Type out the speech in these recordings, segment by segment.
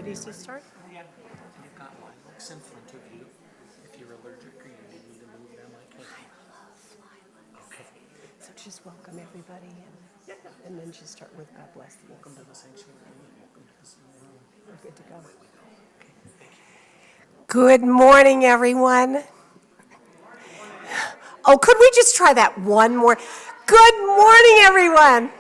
ready to start? Yeah, you've got one looks in front of you. If you're allergic or you need me to move them, I can. Okay. So just welcome everybody and then just start with God bless you. Welcome to the sanctuary. Welcome to the sanctuary. We're good to go. Good morning, everyone. Oh, could we just try that one more? Good morning, everyone.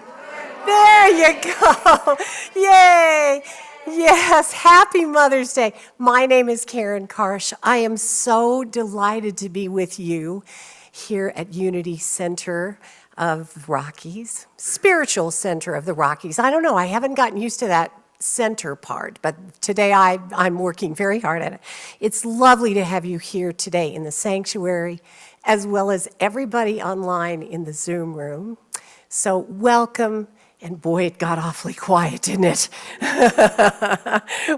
There you go. Yay. Yes, happy Mother's Day. My name is Karen Karsh. I am so delighted to be with you here at Unity Center of Rockies, Spiritual Center of the Rockies. I don't know, I haven't gotten used to that center part, but today I'm working very hard at it. It's lovely to have you here today in the sanctuary, as well as everybody online in the Zoom room. So welcome. And boy, it got awfully quiet, didn't it?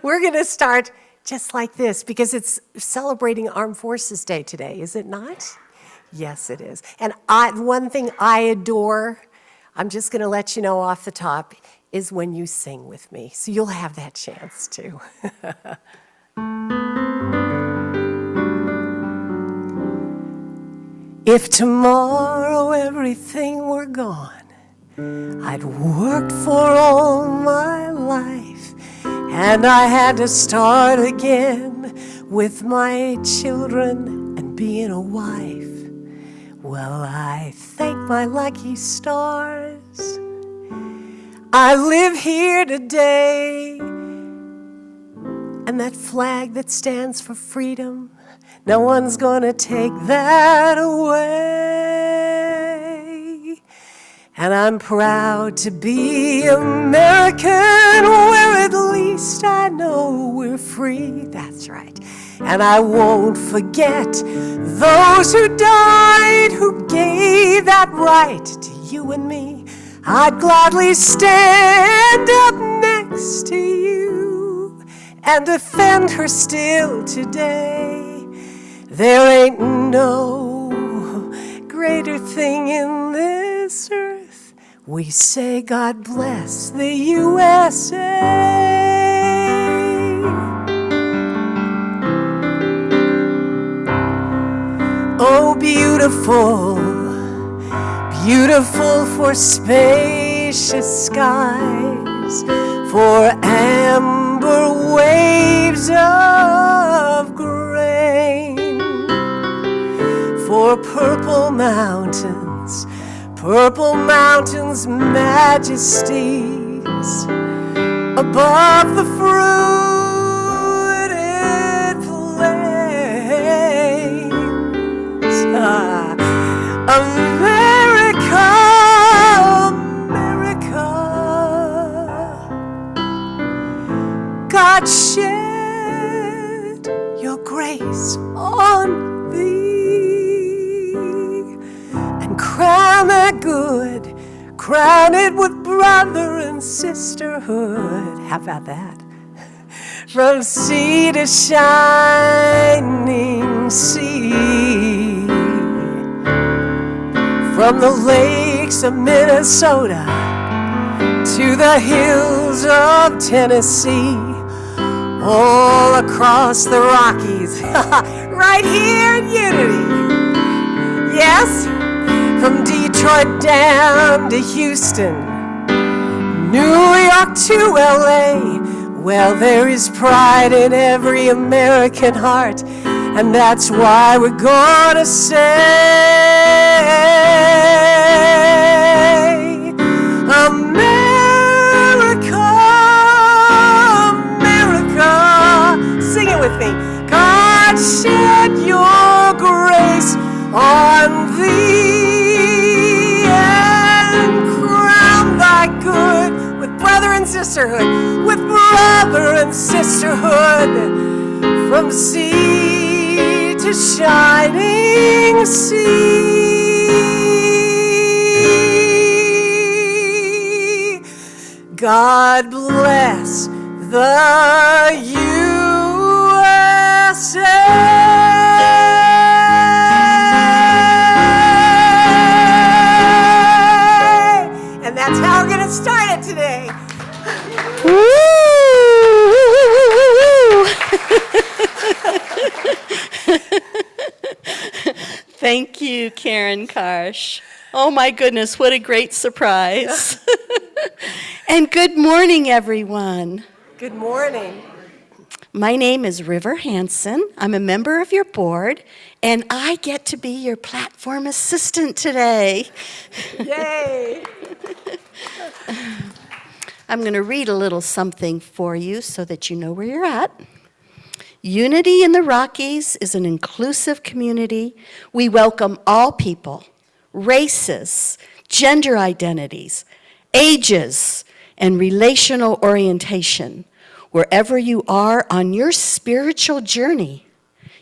We're going to start just like this because it's celebrating Armed Forces Day today, is it not? Yes, it is. And one thing I adore, I'm just going to let you know off the top, is when you sing with me. So you'll have that chance too. If tomorrow everything were gone, I'd worked for all my life, and I had to start again with my children and being a wife. Well, I thank my lucky stars I live here today, and that flag that stands for freedom, no one's gonna take that away. And I'm proud to be American, where at least I know we're free. That's right. And I won't forget those who died, who gave that right to you and me. I'd gladly stand up next to you and defend her still today. There ain't no greater thing in this earth. We say God bless the USA. Oh, beautiful, beautiful for spacious skies, for amber waves of grain, for purple mountains, majesties above the fruited plains. America, America, God shed your grace on thee and crown that good, crown it with brother and sisterhood. How about that? From sea to shining sea, from the lakes of Minnesota to the hills of Tennessee, all across the Rockies, right here in Unity. Yes, from Detroit down to Houston, New York to LA. Well, there is pride in every American heart, and that's why we're gonna say, America, America. Sing it with me. God shed your grace on thee and crown thy good with brother and sisterhood, with brother and sisterhood, from sea to shining sea. God bless the USA. And that's how we're going to start it today. Woo! Thank you, Karen Karsh. Oh my goodness, what a great surprise. And good morning, everyone. Good morning. My name is River Hansen. I'm a member of your board, and I get to be your platform assistant today. Yay! I'm going to read a little something for you so that you know where you're at. Unity in the Rockies is an inclusive community. We welcome all people, races, gender identities, ages, and relational orientation. Wherever you are on your spiritual journey,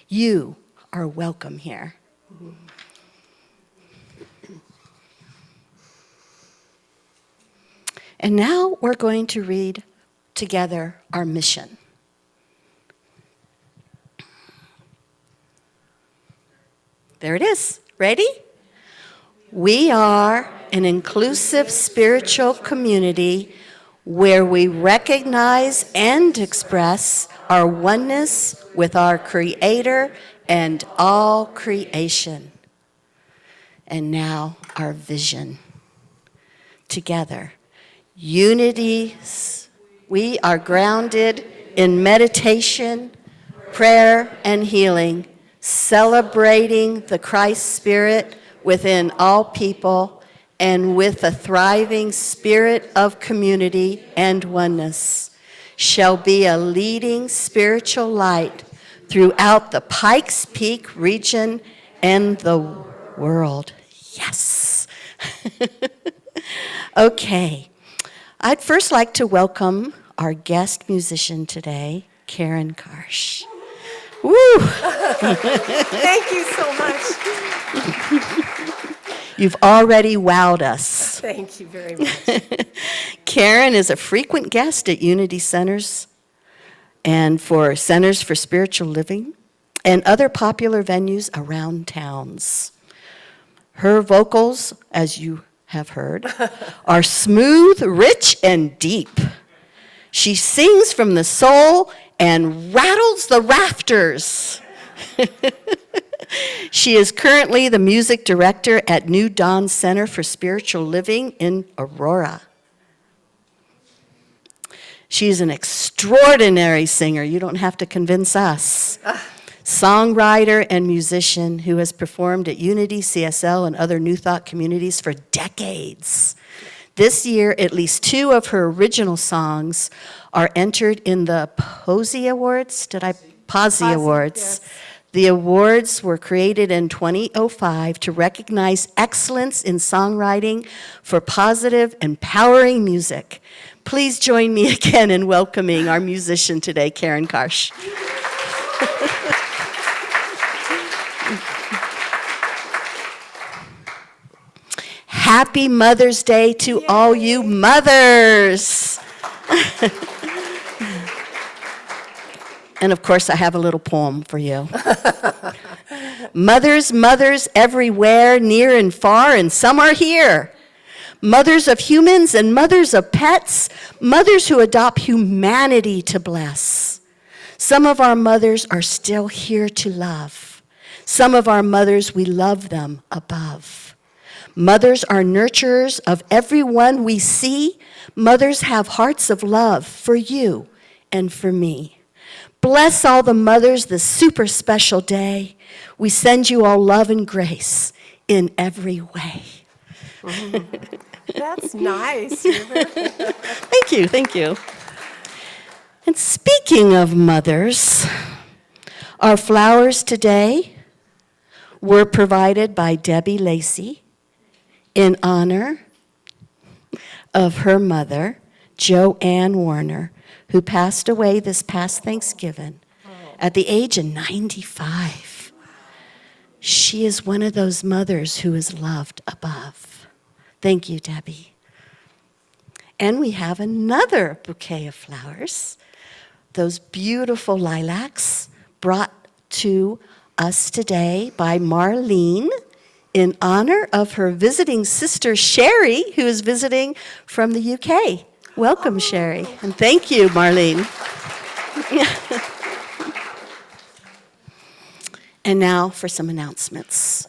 you are welcome here. And now we're going to read together our mission. There it is. Ready? We are an inclusive spiritual community where we recognize and express our oneness with our Creator and all creation. And now our vision. Together, unity, we are grounded in meditation, prayer, and healing, celebrating the Christ Spirit within all people, and with a thriving spirit of community and oneness, shall be a leading spiritual light throughout the Pikes Peak region and the world. Yes. Okay. I'd first like to welcome our guest musician today, Karen Karsh. Woo! Thank you so much. You've already wowed us. Thank you very much. Karen is a frequent guest at Unity Centers and for Centers for Spiritual Living and other popular venues around towns. Her vocals, as you have heard, are smooth, rich, and deep. She sings from the soul and rattles the rafters. She is currently the music director at New Dawn Center for Spiritual Living in Aurora. She is an extraordinary singer. You don't have to convince us. Songwriter and musician who has performed at Unity, CSL, and other New Thought communities for decades. This year, at least 2 of her original songs are entered in the Posey Awards. Posey Awards. Yes. The awards were created in 2005 to recognize excellence in songwriting for positive, empowering music. Please join me again in welcoming our musician today, Karen Karsh. Happy Mother's Day to all you mothers. And of course, I have a little poem for you. Mothers, mothers everywhere, near and far, and some are here. Mothers of humans and mothers of pets, mothers who adopt humanity to bless. Some of our mothers are still here to love. Some of our mothers, we love them above. Mothers are nurturers of everyone we see. Mothers have hearts of love for you and for me. Bless all the mothers this super special day. We send you all love and grace in every way. That's nice, River. Thank you. And speaking of mothers, our flowers today were provided by Debbie Lacey in honor of her mother, Joanne Warner, who passed away this past Thanksgiving at the age of 95. She is one of those mothers who is loved above. Thank you, Debbie. And we have another bouquet of flowers, those beautiful lilacs brought to us today by Marlene in honor of her visiting sister, Sherry, who is visiting from the UK. Welcome, Sherry, and thank you, Marlene. And now for some announcements.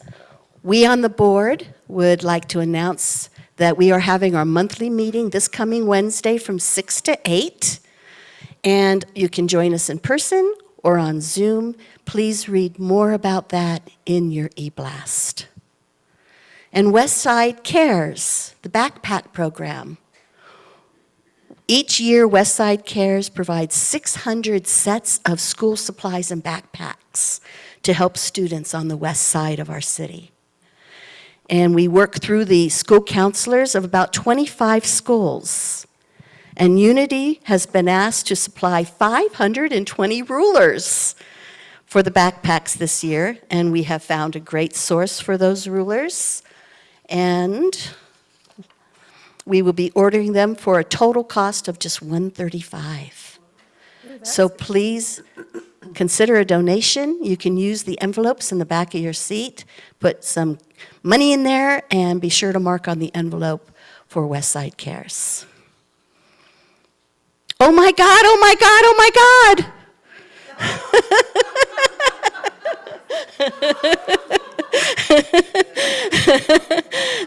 We on the board would like to announce that we are having our monthly meeting this coming Wednesday from 6 to 8. And you can join us in person or on Zoom. Please read more about that in your e-blast. And Westside Cares, the backpack program. Each year, Westside Cares provides 600 sets of school supplies and backpacks to help students on the west side of our city. And we work through the school counselors of about 25 schools. And Unity has been asked to supply 520 rulers for the backpacks this year, and we have found a great source for those rulers. And we will be ordering them for a total cost of just $135. So please consider a donation. You can use the envelopes in the back of your seat, put some money in there, and be sure to mark on the envelope for Westside Cares. Oh my God, oh my God, oh my God!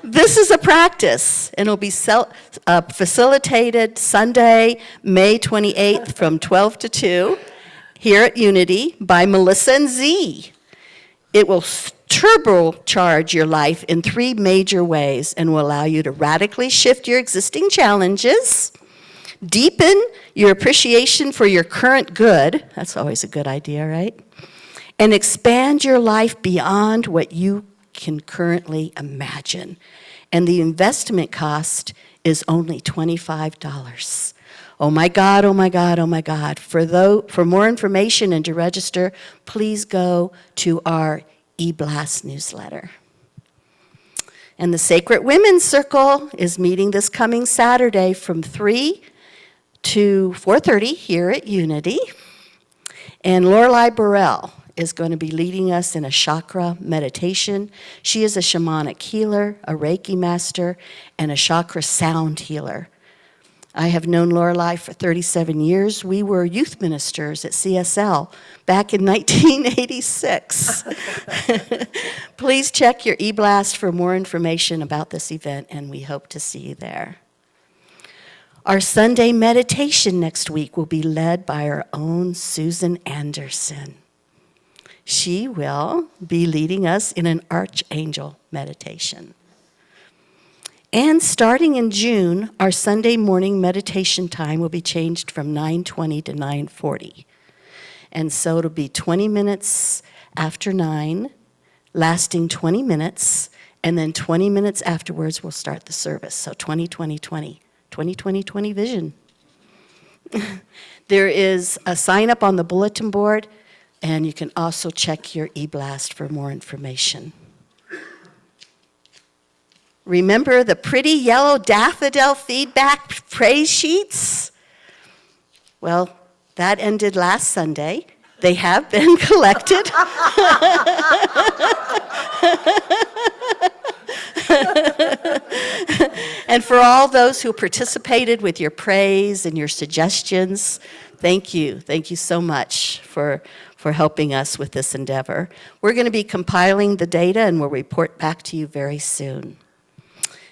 This is a practice, and it'll be facilitated Sunday, May 28th from 12 to 2 here at Unity by Melissa and Z. It will turbocharge your life in 3 major ways and will allow you to radically shift your existing challenges, deepen your appreciation for your current good, that's always a good idea, right? And expand your life beyond what you can currently imagine. And the investment cost is only $25. Oh my God, oh my God, oh my God. For more information and to register, please go to our e-blast newsletter. And the Sacred Women's Circle is meeting this coming Saturday from 3 to 4:30 here at Unity. And Lorelei Burrell is going to be leading us in a chakra meditation. She is a shamanic healer, a Reiki master, and a chakra sound healer. I have known Lorelei for 37 years. We were youth ministers at CSL back in 1986. Please check your e-blast for more information about this event, and we hope to see you there. Our Sunday meditation next week will be led by our own Susan Anderson. She will be leading us in an archangel meditation. And starting in June, our Sunday morning meditation time will be changed from 9:20 to 9:40. And so it'll be 20 minutes after 9, lasting 20 minutes, and then 20 minutes afterwards we'll start the service. So 20-20-20, 20-20-20 vision. There is a sign up on the bulletin board, and you can also check your e-blast for more information. Remember the pretty yellow daffodil feedback praise sheets? Well, that ended last Sunday. They have been collected. And for all those who participated with your praise and your suggestions, thank you. Thank you so much for helping us with this endeavor. We're going to be compiling the data, and we'll report back to you very soon.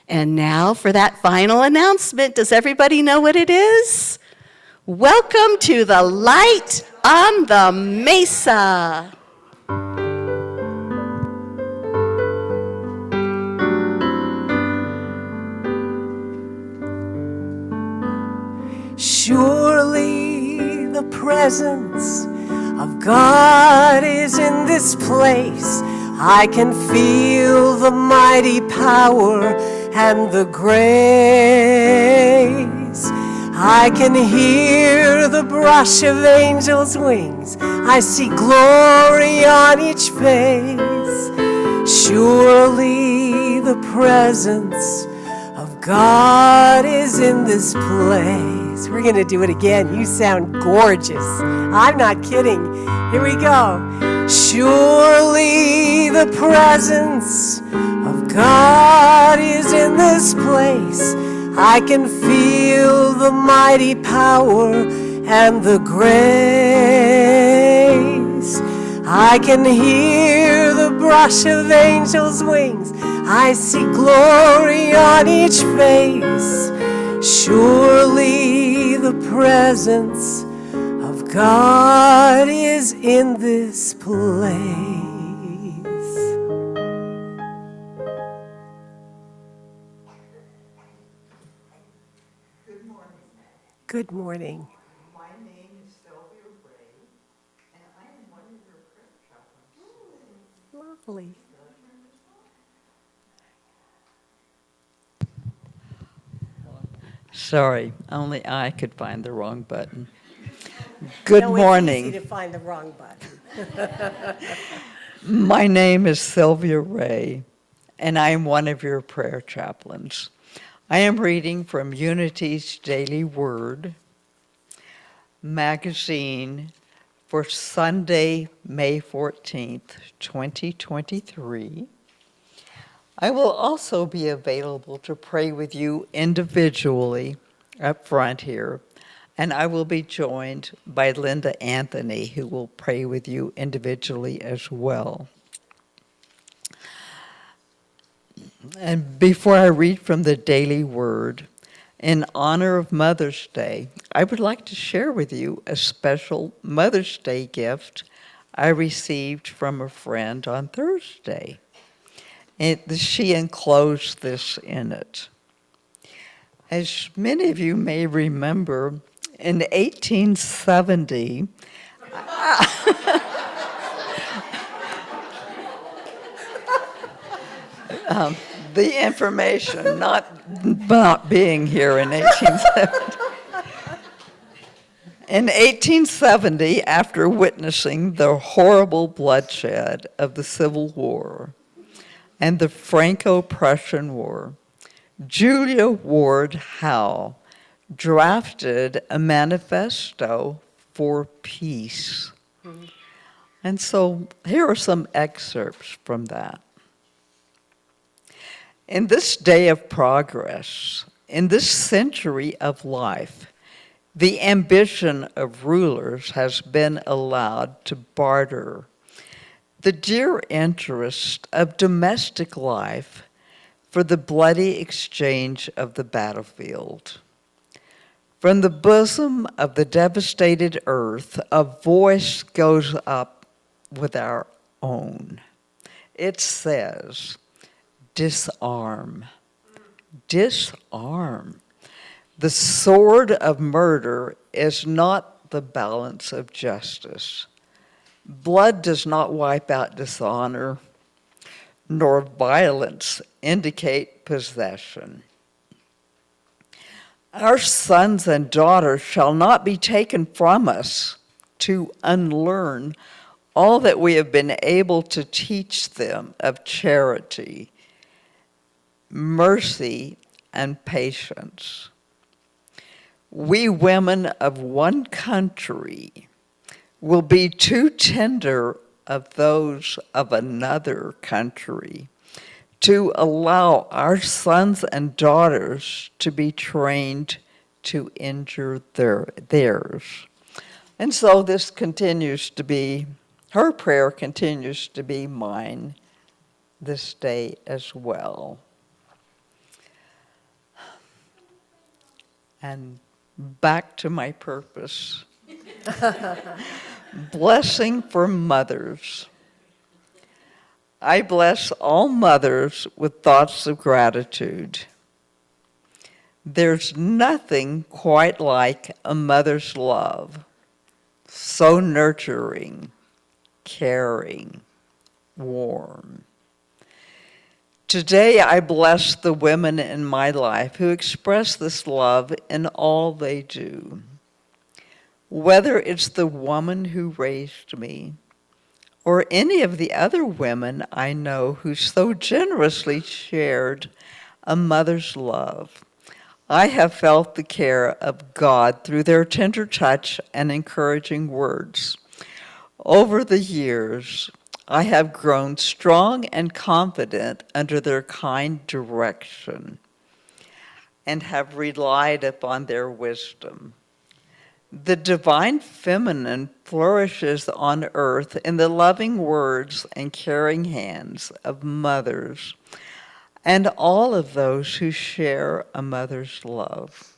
And now for that final announcement. Does everybody know what it is? Welcome to the Light on the Mesa. Surely the presence of God is in this place. I can feel the mighty power and the grace. I can hear the brush of angels' wings. I see glory on each face. Surely the presence of God is in this place. We're going to do it again. You sound gorgeous. I'm not kidding. Here we go. Surely the presence of God is in this place. I can feel the mighty power and the grace. I can hear the brush of angels' wings. I see glory on each face. Surely the presence of God is in this place. Good morning. My name is Sylvia Ray, and I am one of your prayer chaplains. Lovely. Sorry, only I could find the wrong button. Good No, morning. it's easy to find the wrong button. My name is Sylvia Ray, and I am one of your prayer chaplains. I am reading from Unity's Daily Word magazine for Sunday, May 14th, 2023. I will also be available to pray with you individually up front here, and I will be joined by Linda Anthony, who will pray with you individually as well. And before I read from the Daily Word, in honor of Mother's Day, I would like to share with you a special Mother's Day gift I received from a friend on Thursday. She enclosed this in it. As many of you may remember, in 1870, the information not being here in 1870. In 1870, after witnessing the horrible bloodshed of the Civil War and the Franco-Prussian War, Julia Ward Howe drafted a manifesto for peace. And so here are some excerpts from that. In this day of progress, in this century of life, the ambition of rulers has been allowed to barter the dear interest of domestic life for the bloody exchange of the battlefield. From the bosom of the devastated earth, a voice goes up with our own. It says, disarm, disarm. The sword of murder is not the balance of justice. Blood does not wipe out dishonor, nor violence indicate possession. Our sons and daughters shall not be taken from us to unlearn all that we have been able to teach them of charity, mercy, and patience. We women of one country will be too tender of those of another country to allow our sons and daughters to be trained to injure theirs. And so this continues to be, her prayer continues to be mine this day as well. And back to my purpose. Blessing for mothers. I bless all mothers with thoughts of gratitude. There's nothing quite like a mother's love, so nurturing, caring, warm. Today, I bless the women in my life who express this love in all they do. Whether it's the woman who raised me, or any of the other women I know who so generously shared a mother's love, I have felt the care of God through their tender touch and encouraging words. Over the years, I have grown strong and confident under their kind direction and have relied upon their wisdom. The divine feminine flourishes on earth in the loving words and caring hands of mothers and all of those who share a mother's love.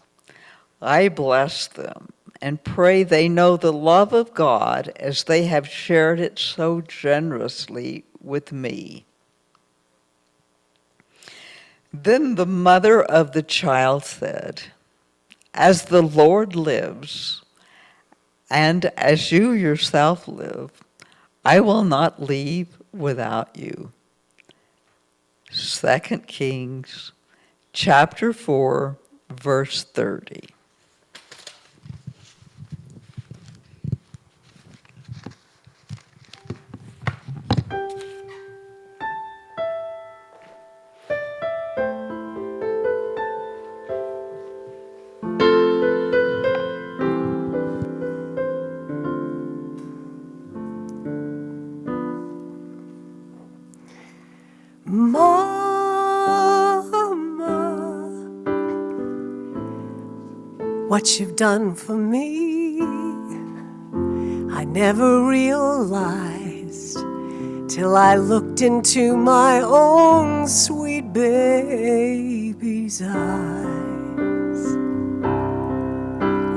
I bless them and pray they know the love of God as they have shared it so generously with me. Then the mother of the child said, "As the Lord lives, and as you yourself live, I will not leave without you." 2 Kings chapter 4, verse 30. Mama, what you've done for me, I never realized till I looked into my own sweet baby's eyes.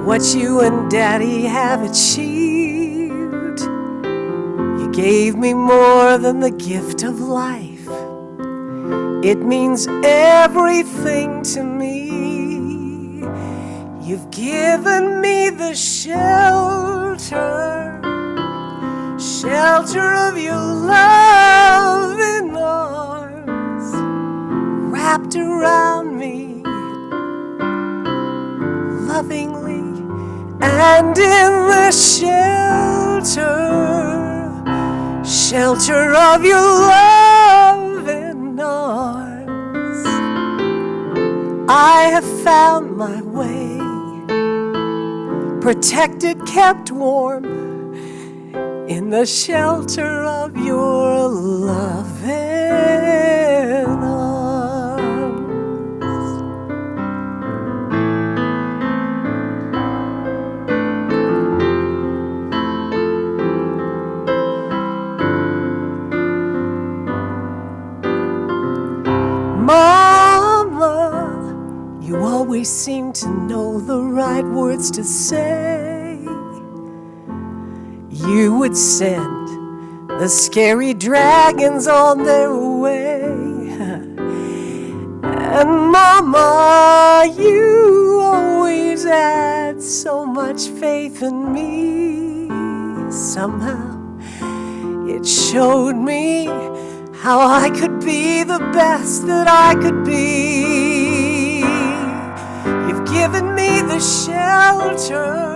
What you and Daddy have achieved, you gave me more than the gift of life. It means everything to me. You've given me the shelter of your loving arms wrapped around me lovingly, and in the shelter of your loving arms, I have found my way, protected, kept warm in the shelter of your loving arms. Mama, you always seem to know the right words to say. You would send the scary dragons on their way. And Mama, you always had so much faith in me. Somehow it showed me how I could be the best that I could be. You've given me the shelter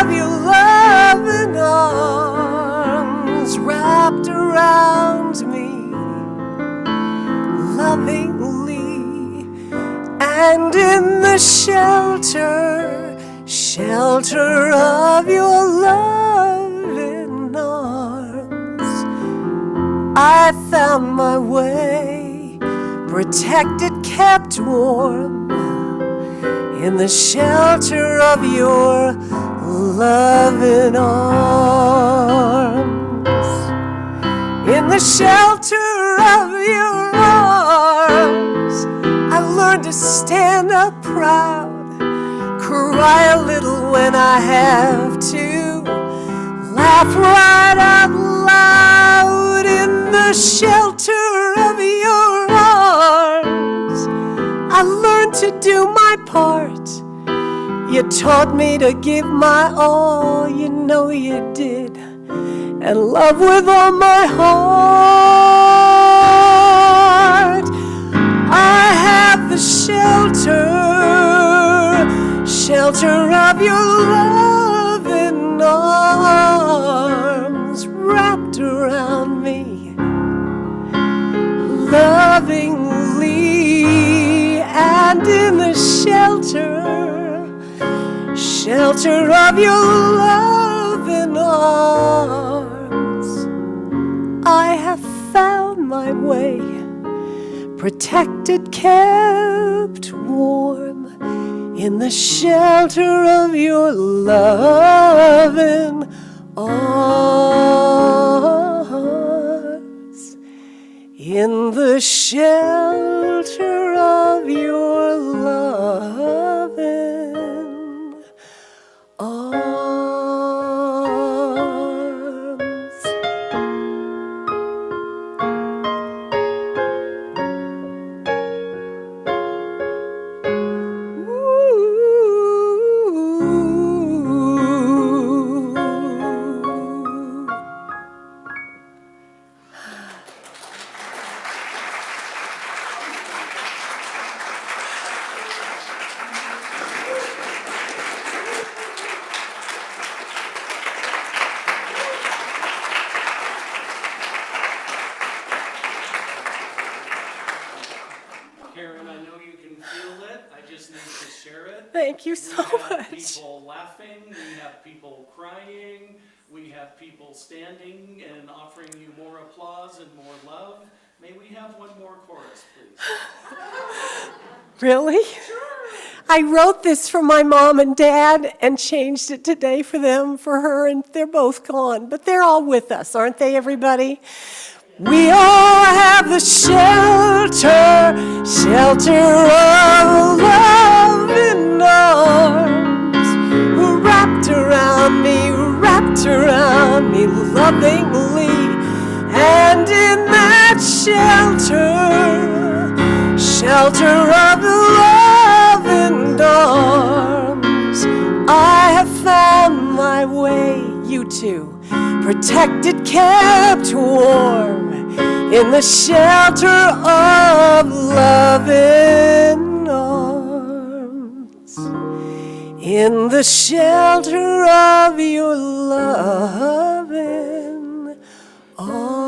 of your loving arms wrapped around me lovingly, and in the shelter of your loving arms, I found my way, protected, kept warm in the shelter of your loving arms. In the shelter of your arms, I learned to stand up proud, cry a little when I have to, laugh right out loud. In the shelter of your arms, I learned to do my part. You taught me to give my all, you know you did, and love with all my heart. I have the shelter of your loving arms wrapped around me lovingly, and in the shelter of your loving arms, I have found my way, protected, kept warm in the shelter of your loving arms, in the shelter of your loving arms. Karen, I know you can feel it. I just need to share it. Thank you so We have much. people laughing, we have people crying, we have people standing and offering you more applause and more love. May we have one more chorus, please? Really? I wrote this for my mom and dad and changed it today for them, for her, and they're both gone. But they're all with us, aren't they, everybody? We all have the shelter of loving arms, wrapped around me lovingly. And in that shelter of loving arms, I have found my way, you two, protected, kept warm, in the shelter of loving arms, in the shelter of your loving arms.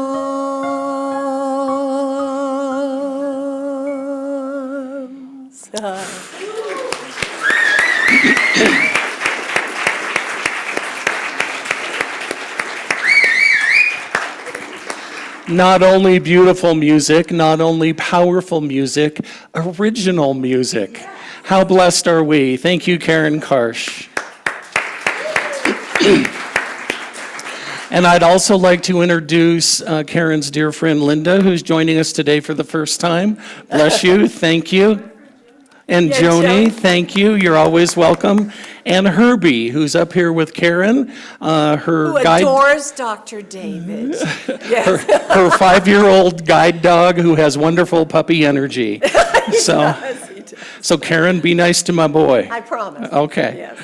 Not only beautiful music, not only powerful music, original music. How blessed are we? Thank you, Karen Karsh. And I'd also like to introduce Karen's dear friend Linda, who's joining us today for the first time. Bless you, thank you. And Yeah, Joni, Joni. thank you, you're always welcome. And Herbie, who's up here with Karen, her Who guide. adores Dr. David. Yes. Her 5-year-old guide dog who has wonderful puppy energy. So Karen, be nice to my boy. I promise. Okay. Yes.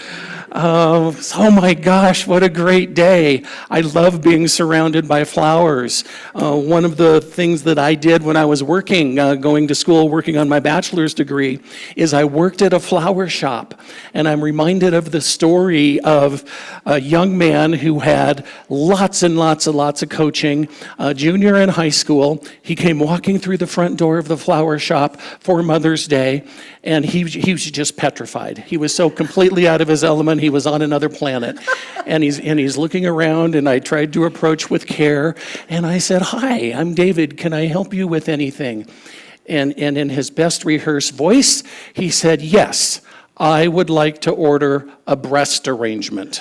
Oh my gosh, what a great day. I love being surrounded by flowers. One of the things that I did when I was working, going to school, working on my bachelor's degree, is I worked at a flower shop. And I'm reminded of the story of a young man who had lots and lots of coaching, junior in high school. He came walking through the front door of the flower shop for Mother's Day, and he was just petrified. He was so completely out of his element, he was on another planet. And he's looking around, and I tried to approach with care, and I said, "Hi, I'm David, can I help you with anything?" And in his best rehearsed voice, he said, "Yes, I would like to order a breast arrangement."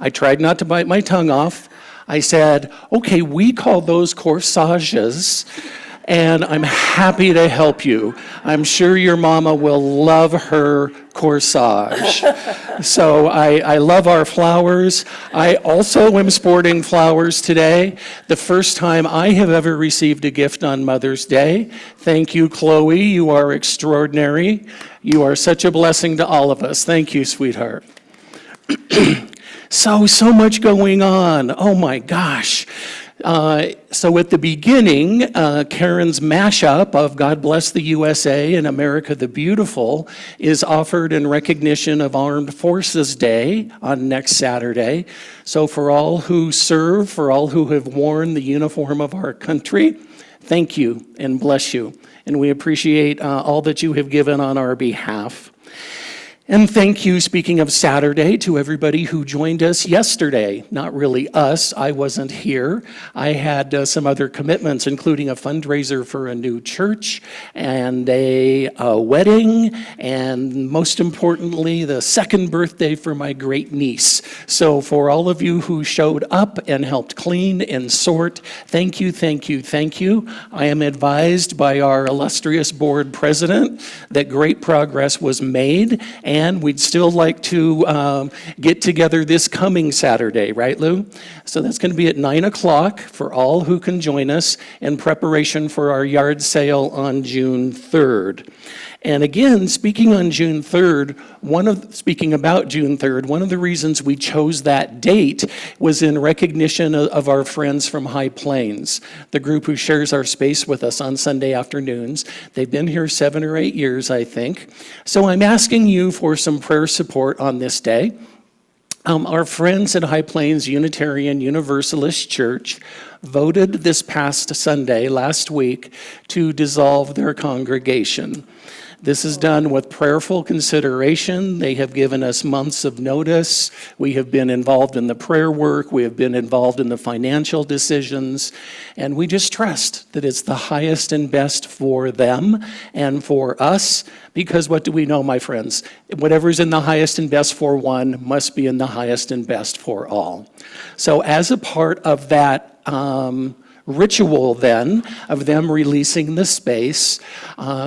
I tried not to bite my tongue off. I said, "Okay, we call those corsages, and I'm happy to help you. I'm sure your mama will love her corsage." So I love our flowers. I also am sporting flowers today. The first time I have ever received a gift on Mother's Day. Thank you, Chloe. You are extraordinary. You are such a blessing to all of us. Thank you, sweetheart. So much going on. Oh my gosh. So at the beginning, Karen's mashup of God Bless the USA and America the Beautiful is offered in recognition of Armed Forces Day on next Saturday. So for all who serve, for all who have worn the uniform of our country, thank you and bless you. And we appreciate all that you have given on our behalf. And thank you, speaking of Saturday, to everybody who joined us yesterday. Not really us, I wasn't here. I had some other commitments, including a fundraiser for a new church and a wedding, and most importantly, the second birthday for my great niece. So for all of you who showed up and helped clean and sort, thank you, thank you, thank you. I am advised by our illustrious board president that great progress was made, and we'd still like to get together this coming Saturday, right, Lou? So that's going to be at 9 o'clock for all who can join us in preparation for our yard sale on June 3rd. And again, speaking about June 3rd, one of the reasons we chose that date was in recognition of our friends from High Plains, the group who shares our space with us on Sunday afternoons. They've been here 7 or 8 years, I think. So I'm asking you for some prayer support on this day. Our friends at High Plains Unitarian Universalist Church voted this past Sunday, last week, to dissolve their congregation. This is done with prayerful consideration. They have given us months of notice. We have been involved in the prayer work. We have been involved in the financial decisions. And we just trust that it's the highest and best for them and for us. Because what do we know, my friends? Whatever's in the highest and best for one must be in the highest and best for all. So as a part of that ritual then of them releasing the space,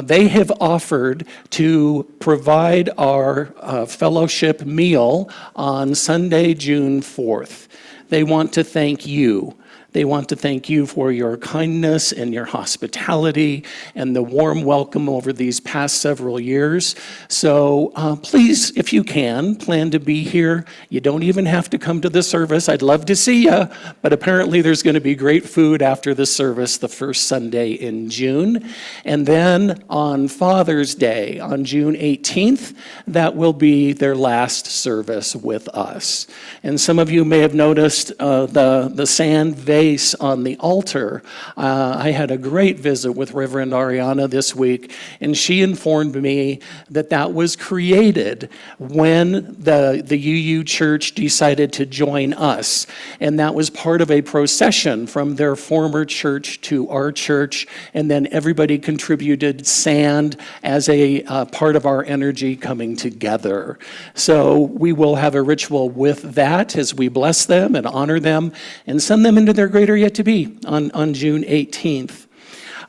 they have offered to provide our fellowship meal on Sunday, June 4th. They want to thank you. They want to thank you for your kindness and your hospitality and the warm welcome over these past several years. So please, if you can, plan to be here. You don't even have to come to the service. I'd love to see you, but apparently there's going to be great food after the service the first Sunday in June. And then on Father's Day, on June 18th, that will be their last service with us. And some of you may have noticed the sand vase on the altar. I had a great visit with Reverend Ariana this week, and she informed me that that was created when the UU Church decided to join us. And that was part of a procession from their former church to our church, and then everybody contributed sand as a part of our energy coming together. So we will have a ritual with that as we bless them and honor them and send them into their greater yet to be on June 18th.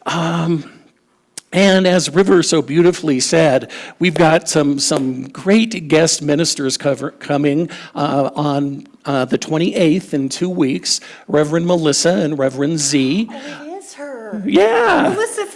And as River so beautifully said, we've got some great guest ministers coming on the 28th in 2 weeks, Reverend Melissa and Reverend Z. Oh, it is her. Yeah. Melissa,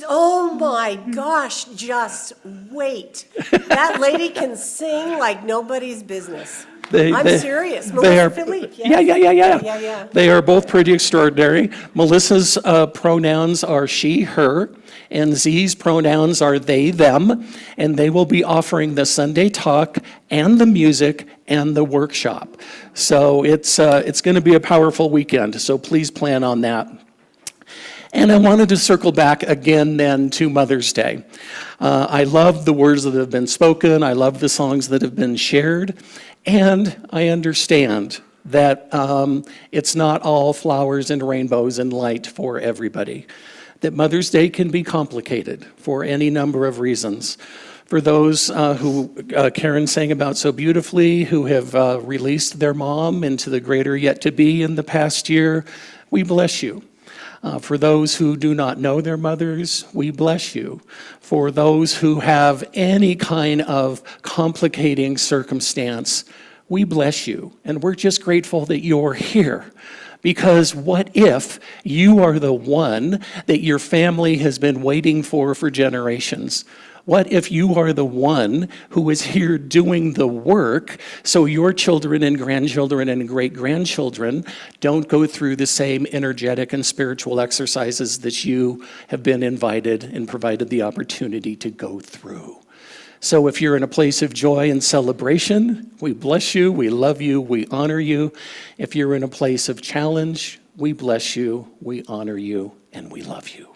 oh my gosh, just wait. That lady can sing like nobody's business. I'm serious. Melissa Philippe. Yes. Yeah. They are both pretty extraordinary. Melissa's pronouns are she, her, and Z's pronouns are they, them, and they will be offering the Sunday talk and the music and the workshop. So it's going to be a powerful weekend, so please plan on that. And I wanted to circle back again then to Mother's Day. I love the words that have been spoken. I love the songs that have been shared. And I understand that it's not all flowers and rainbows and light for everybody. That Mother's Day can be complicated for any number of reasons. For those who Karen sang about so beautifully, who have released their mom into the greater yet to be in the past year, we bless you. For those who do not know their mothers, we bless you. For those who have any kind of complicating circumstance, we bless you. And we're just grateful that you're here. Because what if you are the one that your family has been waiting for generations? What if you are the one who is here doing the work so your children and grandchildren and great-grandchildren don't go through the same energetic and spiritual exercises that you have been invited and provided the opportunity to go through? So if you're in a place of joy and celebration, we bless you, we love you, we honor you. If you're in a place of challenge, we bless you, we honor you, and we love you.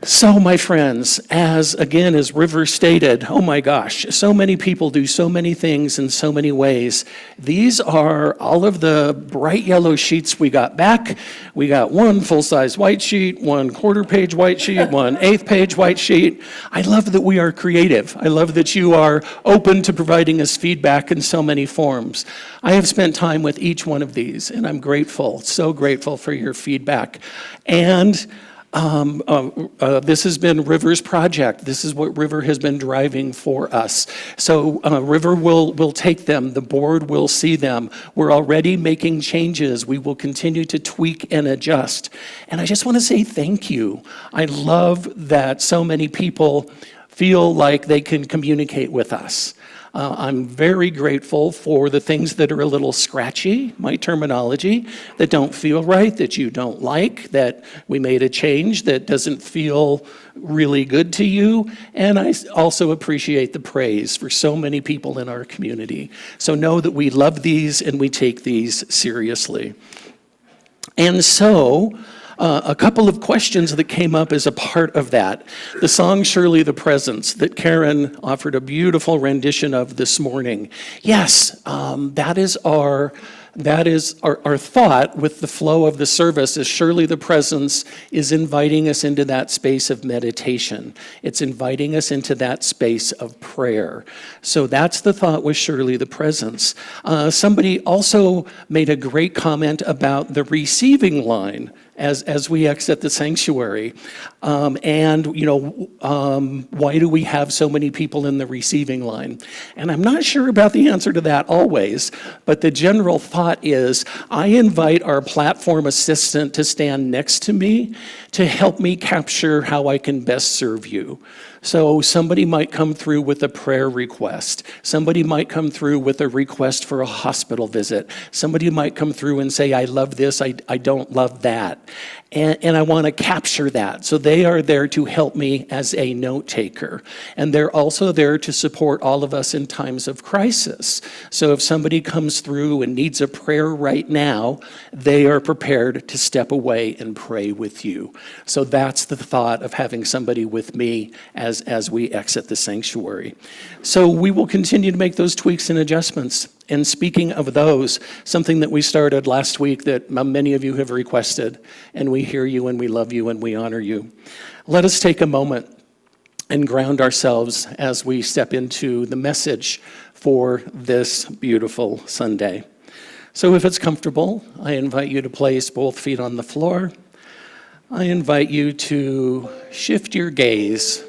So, my friends, as River stated, oh my gosh, so many people do so many things in so many ways. These are all of the bright yellow sheets we got back. We got one full-size white sheet, one quarter-page white sheet, one eighth-page white sheet. I love that we are creative. I love that you are open to providing us feedback in so many forms. I have spent time with each one of these, and I'm grateful, so grateful for your feedback. And this has been River's project. This is what River has been driving for us. So River will take them. The board will see them. We're already making changes. We will continue to tweak and adjust. And I just want to say thank you. I love that so many people feel like they can communicate with us. I'm very grateful for the things that are a little scratchy, my terminology, that don't feel right, that you don't like, that we made a change that doesn't feel really good to you. And I also appreciate the praise for so many people in our community. So know that we love these and we take these seriously. And so, a couple of questions that came up as a part of that. The song Surely the Presence that Karen offered a beautiful rendition of this morning. Yes, that is our thought with the flow of the service is surely the presence is inviting us into that space of meditation. It's inviting us into that space of prayer. So that's the thought with surely the presence. Somebody also made a great comment about the receiving line as we exit the sanctuary. And, why do we have so many people in the receiving line? And I'm not sure about the answer to that always, but the general thought is I invite our platform assistant to stand next to me to help me capture how I can best serve you. So somebody might come through with a prayer request. Somebody might come through with a request for a hospital visit. Somebody might come through and say, I love this, I don't love that. And I want to capture that. So they are there to help me as a note taker. And they're also there to support all of us in times of crisis. So if somebody comes through and needs a prayer right now, they are prepared to step away and pray with you. So that's the thought of having somebody with me as we exit the sanctuary. So we will continue to make those tweaks and adjustments. And speaking of those, something that we started last week that many of you have requested, and we hear you and we love you and we honor you. Let us take a moment and ground ourselves as we step into the message for this beautiful Sunday. So if it's comfortable, I invite you to place both feet on the floor. I invite you to shift your gaze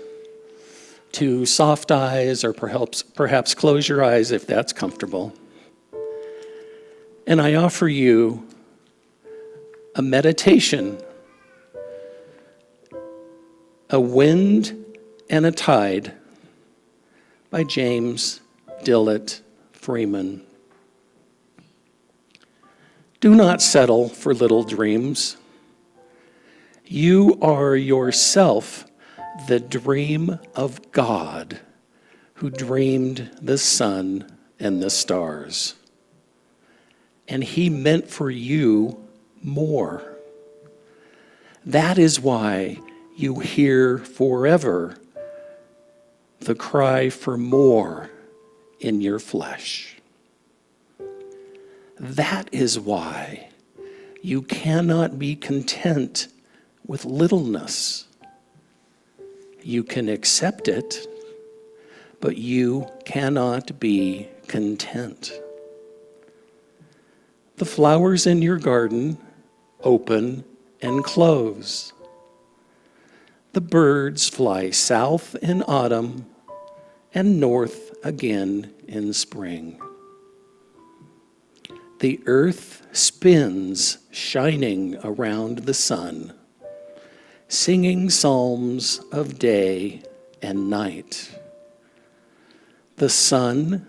to soft eyes, or perhaps close your eyes if that's comfortable. And I offer you a meditation, A Wind and a Tide by James Dillett Freeman. Do not settle for little dreams. You are yourself the dream of God, who dreamed the sun and the stars. And he meant for you more. That is why you hear forever the cry for more in your flesh. That is why you cannot be content with littleness. You can accept it, but you cannot be content. The flowers in your garden open and close. The birds fly south in autumn and north again in spring. The earth spins shining around the sun, singing psalms of day and night. The sun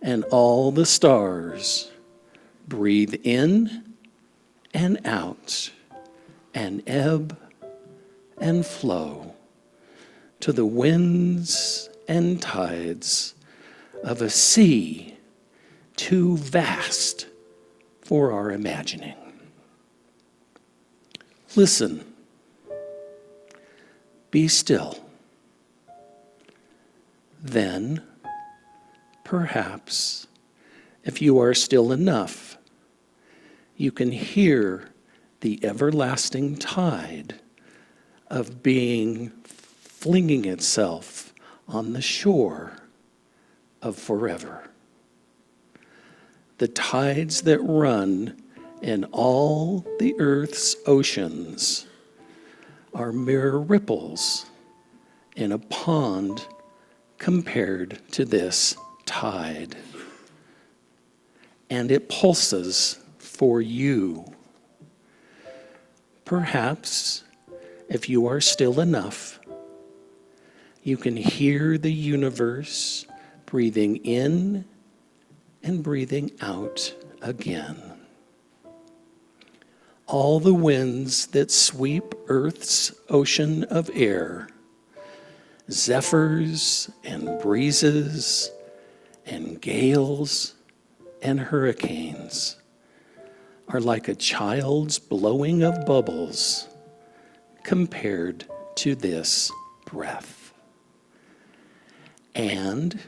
and all the stars breathe in and out and ebb and flow to the winds and tides of a sea too vast for our imagining. Listen. be still. Then, perhaps, if you are still enough, you can hear the everlasting tide of being flinging itself on the shore of forever. The tides that run in all the earth's oceans are mere ripples in a pond compared to this tide. And it pulses for you. Perhaps, if you are still enough, you can hear the universe breathing in and breathing out again. All the winds that sweep Earth's ocean of air, zephyrs and breezes and gales and hurricanes, are like a child's blowing of bubbles compared to this breath. And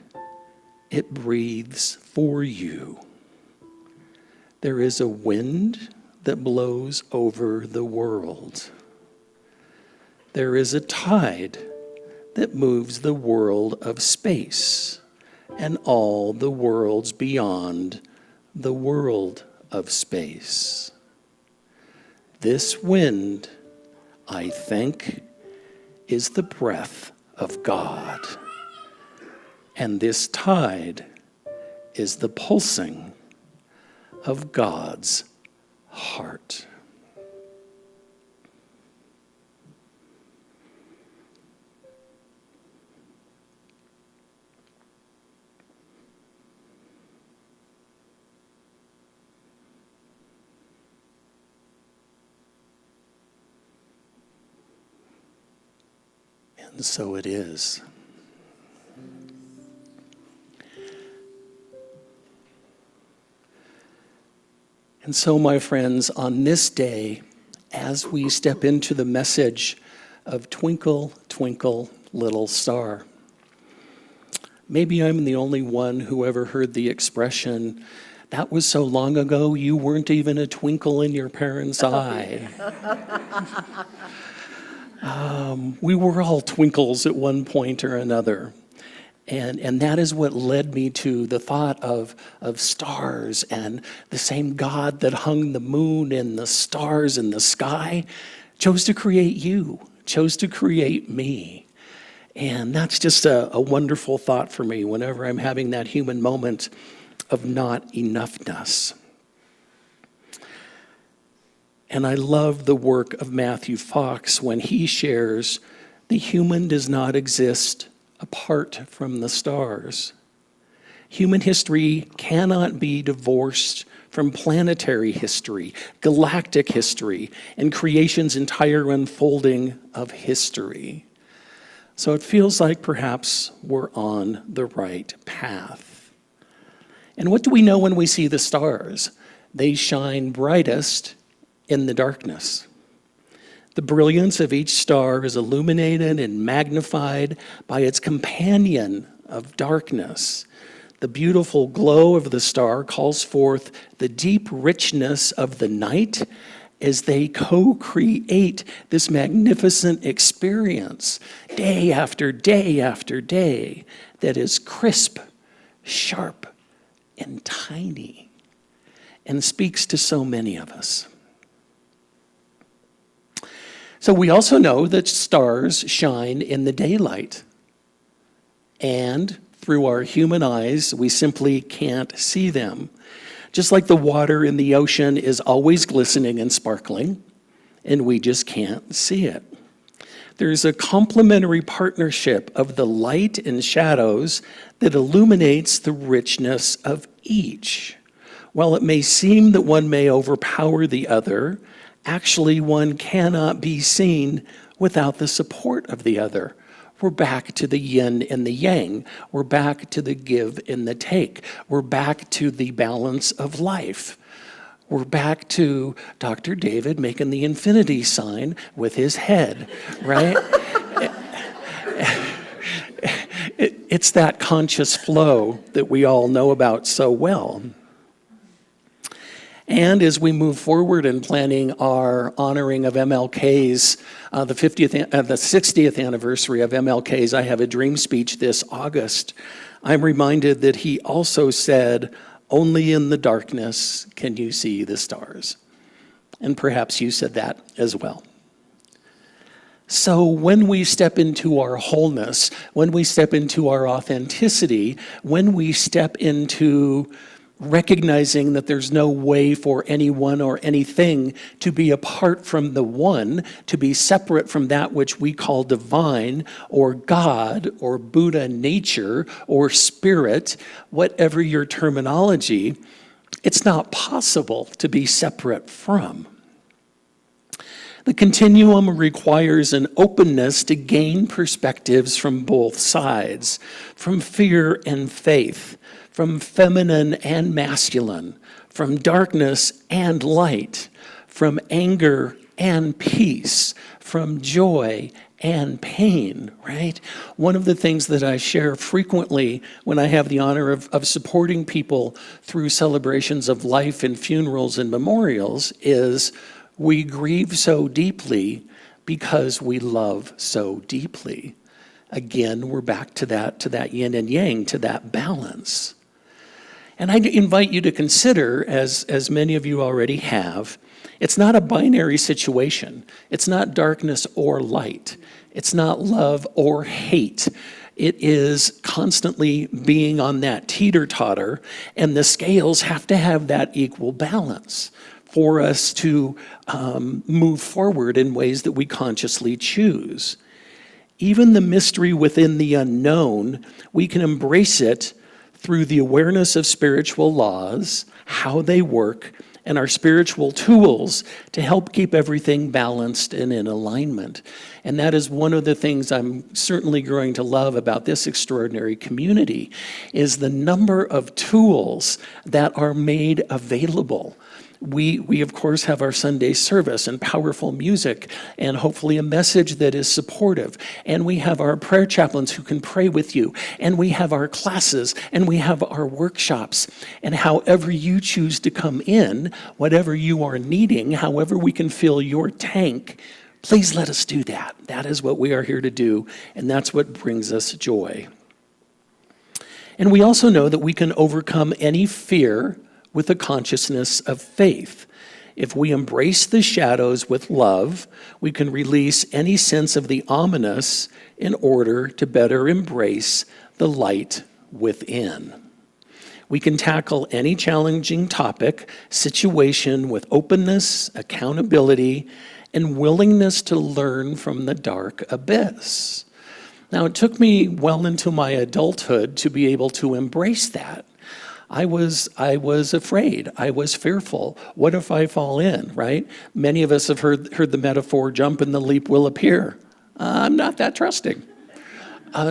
it breathes for you. There is a wind that blows over the world. There is a tide that moves the world of space and all the worlds beyond the world of space. This wind, I think, is the breath of God. And this tide is the pulsing of God's heart. And so it is. And so, my friends, on this day, as we step into the message of Twinkle, Twinkle, Little Star, maybe I'm the only one who ever heard the expression, that was so long ago you weren't even a twinkle in your parents' eye. We were all twinkles at one point or another. And that is what led me to the thought of stars, and the same God that hung the moon and the stars in the sky chose to create you, chose to create me. And that's just a wonderful thought for me whenever I'm having that human moment of not enoughness. And I love the work of Matthew Fox when he shares the human does not exist apart from the stars. Human history cannot be divorced from planetary history, galactic history, and creation's entire unfolding of history. So it feels like perhaps we're on the right path. And what do we know when we see the stars? They shine brightest in the darkness. The brilliance of each star is illuminated and magnified by its companion of darkness. The beautiful glow of the star calls forth the deep richness of the night as they co-create this magnificent experience day after day after day that is crisp, sharp, and tiny, and speaks to so many of us. So we also know that stars shine in the daylight, and through our human eyes, we simply can't see them. Just like the water in the ocean is always glistening and sparkling, and we just can't see it. There's a complementary partnership of the light and shadows that illuminates the richness of each. While it may seem that one may overpower the other, actually one cannot be seen without the support of the other. We're back to the yin and the yang. We're back to the give and the take. We're back to the balance of life. We're back to Dr. David making the infinity sign with his head, right? It's that conscious flow that we all know about so well. And as we move forward in planning our honoring of MLK's, the 60th anniversary of MLK's I Have a Dream speech this August, I'm reminded that he also said, "Only in the darkness can you see the stars." And perhaps you said that as well. So when we step into our wholeness, when we step into our authenticity, when we step into recognizing that there's no way for anyone or anything to be apart from the one, to be separate from that which we call divine or God or Buddha nature or spirit, whatever your terminology, it's not possible to be separate from. The continuum requires an openness to gain perspectives from both sides, from fear and faith, from feminine and masculine, from darkness and light, from anger and peace, from joy and pain, right? One of the things that I share frequently when I have the honor of supporting people through celebrations of life and funerals and memorials is we grieve so deeply because we love so deeply. Again, we're back to that yin and yang, to that balance. And I invite you to consider, as many of you already have, it's not a binary situation. It's not darkness or light. It's not love or hate. It is constantly being on that teeter-totter, and the scales have to have that equal balance for us to move forward in ways that we consciously choose. Even the mystery within the unknown, we can embrace it through the awareness of spiritual laws, how they work, and our spiritual tools to help keep everything balanced and in alignment. And that is one of the things I'm certainly growing to love about this extraordinary community, is the number of tools that are made available. We of course have our Sunday service and powerful music and hopefully a message that is supportive. And we have our prayer chaplains who can pray with you. And we have our classes and we have our workshops. And however you choose to come in, whatever you are needing, however we can fill your tank, please let us do that. That is what we are here to do. And that's what brings us joy. And we also know that we can overcome any fear with a consciousness of faith. If we embrace the shadows with love, we can release any sense of the ominous in order to better embrace the light within. We can tackle any challenging topic, situation with openness, accountability, and willingness to learn from the dark abyss. Now, it took me well into my adulthood to be able to embrace that. I was afraid. I was fearful. What if I fall in, right? Many of us have heard the metaphor, jump and the leap will appear. I'm not that trusting.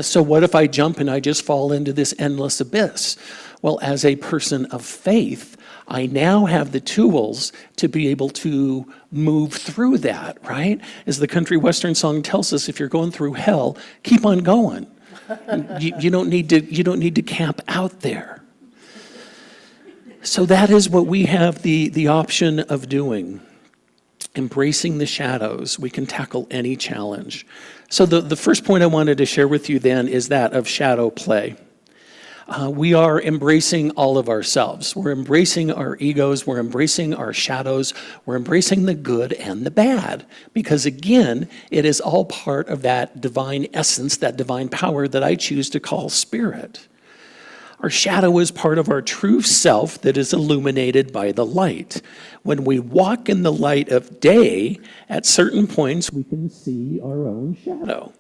So what if I jump and I just fall into this endless abyss? Well, as a person of faith, I now have the tools to be able to move through that, right? As the country western song tells us, if you're going through hell, keep on going. You don't need to camp out there. So that is what we have the option of doing. Embracing the shadows, we can tackle any challenge. So the first point I wanted to share with you then is that of shadow play. We are embracing all of ourselves. We're embracing our egos. We're embracing our shadows. We're embracing the good and the bad. Because again, it is all part of that divine essence, that divine power that I choose to call spirit. Our shadow is part of our true self that is illuminated by the light. When we walk in the light of day, at certain points we can see our own shadow.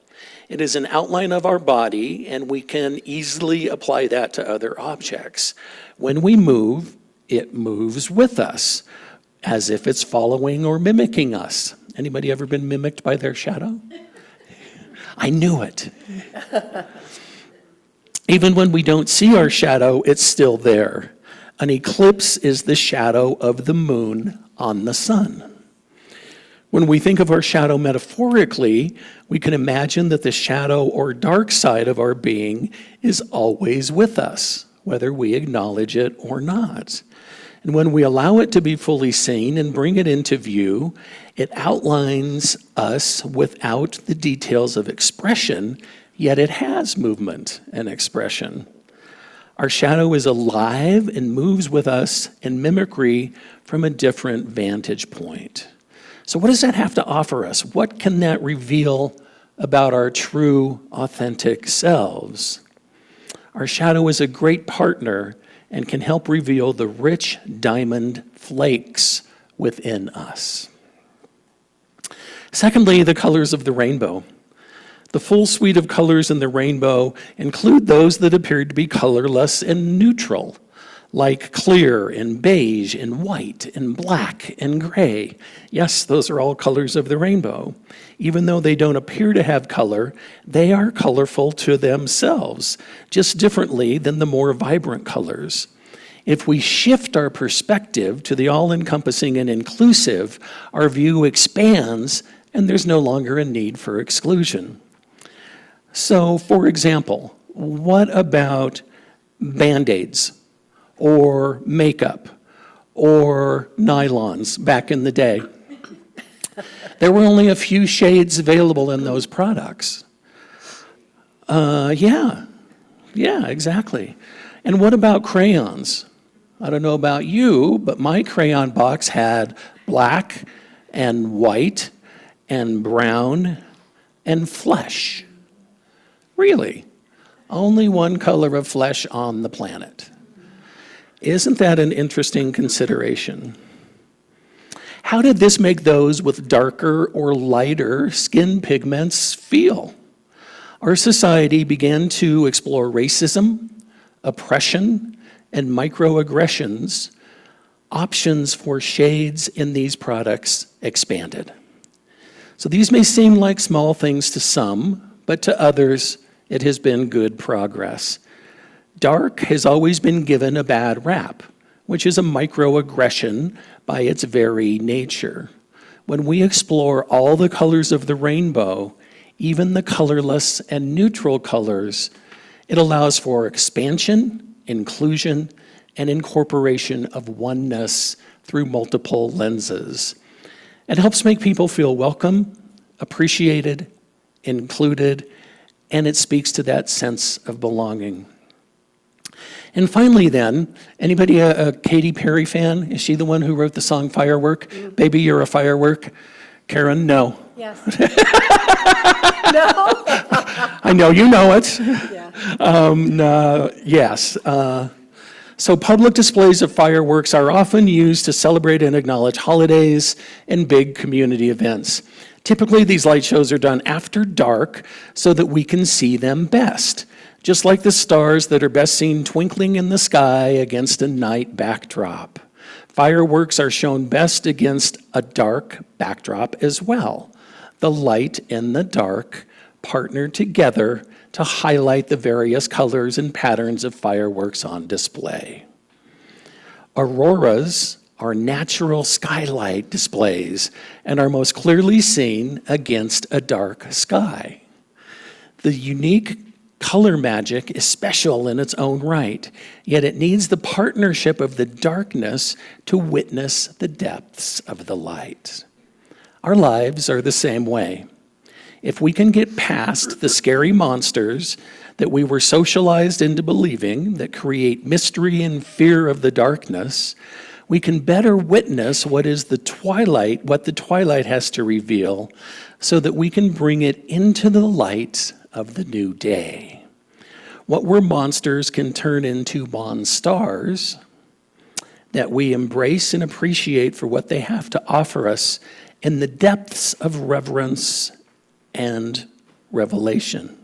It is an outline of our body, and we can easily apply that to other objects. When we move, it moves with us, as if it's following or mimicking us. Anybody ever been mimicked by their shadow? I knew it. Even when we don't see our shadow, it's still there. An eclipse is the shadow of the moon on the sun. When we think of our shadow metaphorically, we can imagine that the shadow or dark side of our being is always with us, whether we acknowledge it or not. And when we allow it to be fully seen and bring it into view, it outlines us without the details of expression, yet it has movement and expression. Our shadow is alive and moves with us in mimicry from a different vantage point. So what does that have to offer us? What can that reveal about our true, authentic selves? Our shadow is a great partner and can help reveal the rich diamond flakes within us. Secondly, the colors of the rainbow. The full suite of colors in the rainbow include those that appear to be colorless and neutral, like clear and beige and white and black and gray. Yes, those are all colors of the rainbow. Even though they don't appear to have color, they are colorful to themselves, just differently than the more vibrant colors. If we shift our perspective to the all-encompassing and inclusive, our view expands and there's no longer a need for exclusion. So, for example, what about Band-Aids or makeup or nylons back in the day? There were only a few shades available in those products. Yeah, exactly. And what about crayons? I don't know about you, but my crayon box had black and white and brown and flesh. Really? Only one color of flesh on the planet. Isn't that an interesting consideration? How did this make those with darker or lighter skin pigments feel? Our society began to explore racism, oppression, and microaggressions. Options for shades in these products expanded. So these may seem like small things to some, but to others, it has been good progress. Dark has always been given a bad rap, which is a microaggression by its very nature. When we explore all the colors of the rainbow, even the colorless and neutral colors, it allows for expansion, inclusion, and incorporation of oneness through multiple lenses. It helps make people feel welcome, appreciated, included, and it speaks to that sense of belonging. And finally then, anybody a Katy Perry fan? Is she the one who wrote the song Firework? Mm-hmm. Baby, you're a firework. Karen, no. Yes. No? I know you know it. Yeah. Yes. So public displays of fireworks are often used to celebrate and acknowledge holidays and big community events. Typically, these light shows are done after dark so that we can see them best, just like the stars that are best seen twinkling in the sky against a night backdrop. Fireworks are shown best against a dark backdrop as well. The light and the dark partner together to highlight the various colors and patterns of fireworks on display. Auroras are natural skylight displays and are most clearly seen against a dark sky. The unique color magic is special in its own right, yet it needs the partnership of the darkness to witness the depths of the light. Our lives are the same way. If we can get past the scary monsters that we were socialized into believing that create mystery and fear of the darkness, we can better witness what the twilight has to reveal, so that we can bring it into the light of the new day. What were monsters can turn into monstars that we embrace and appreciate for what they have to offer us in the depths of reverence and revelation.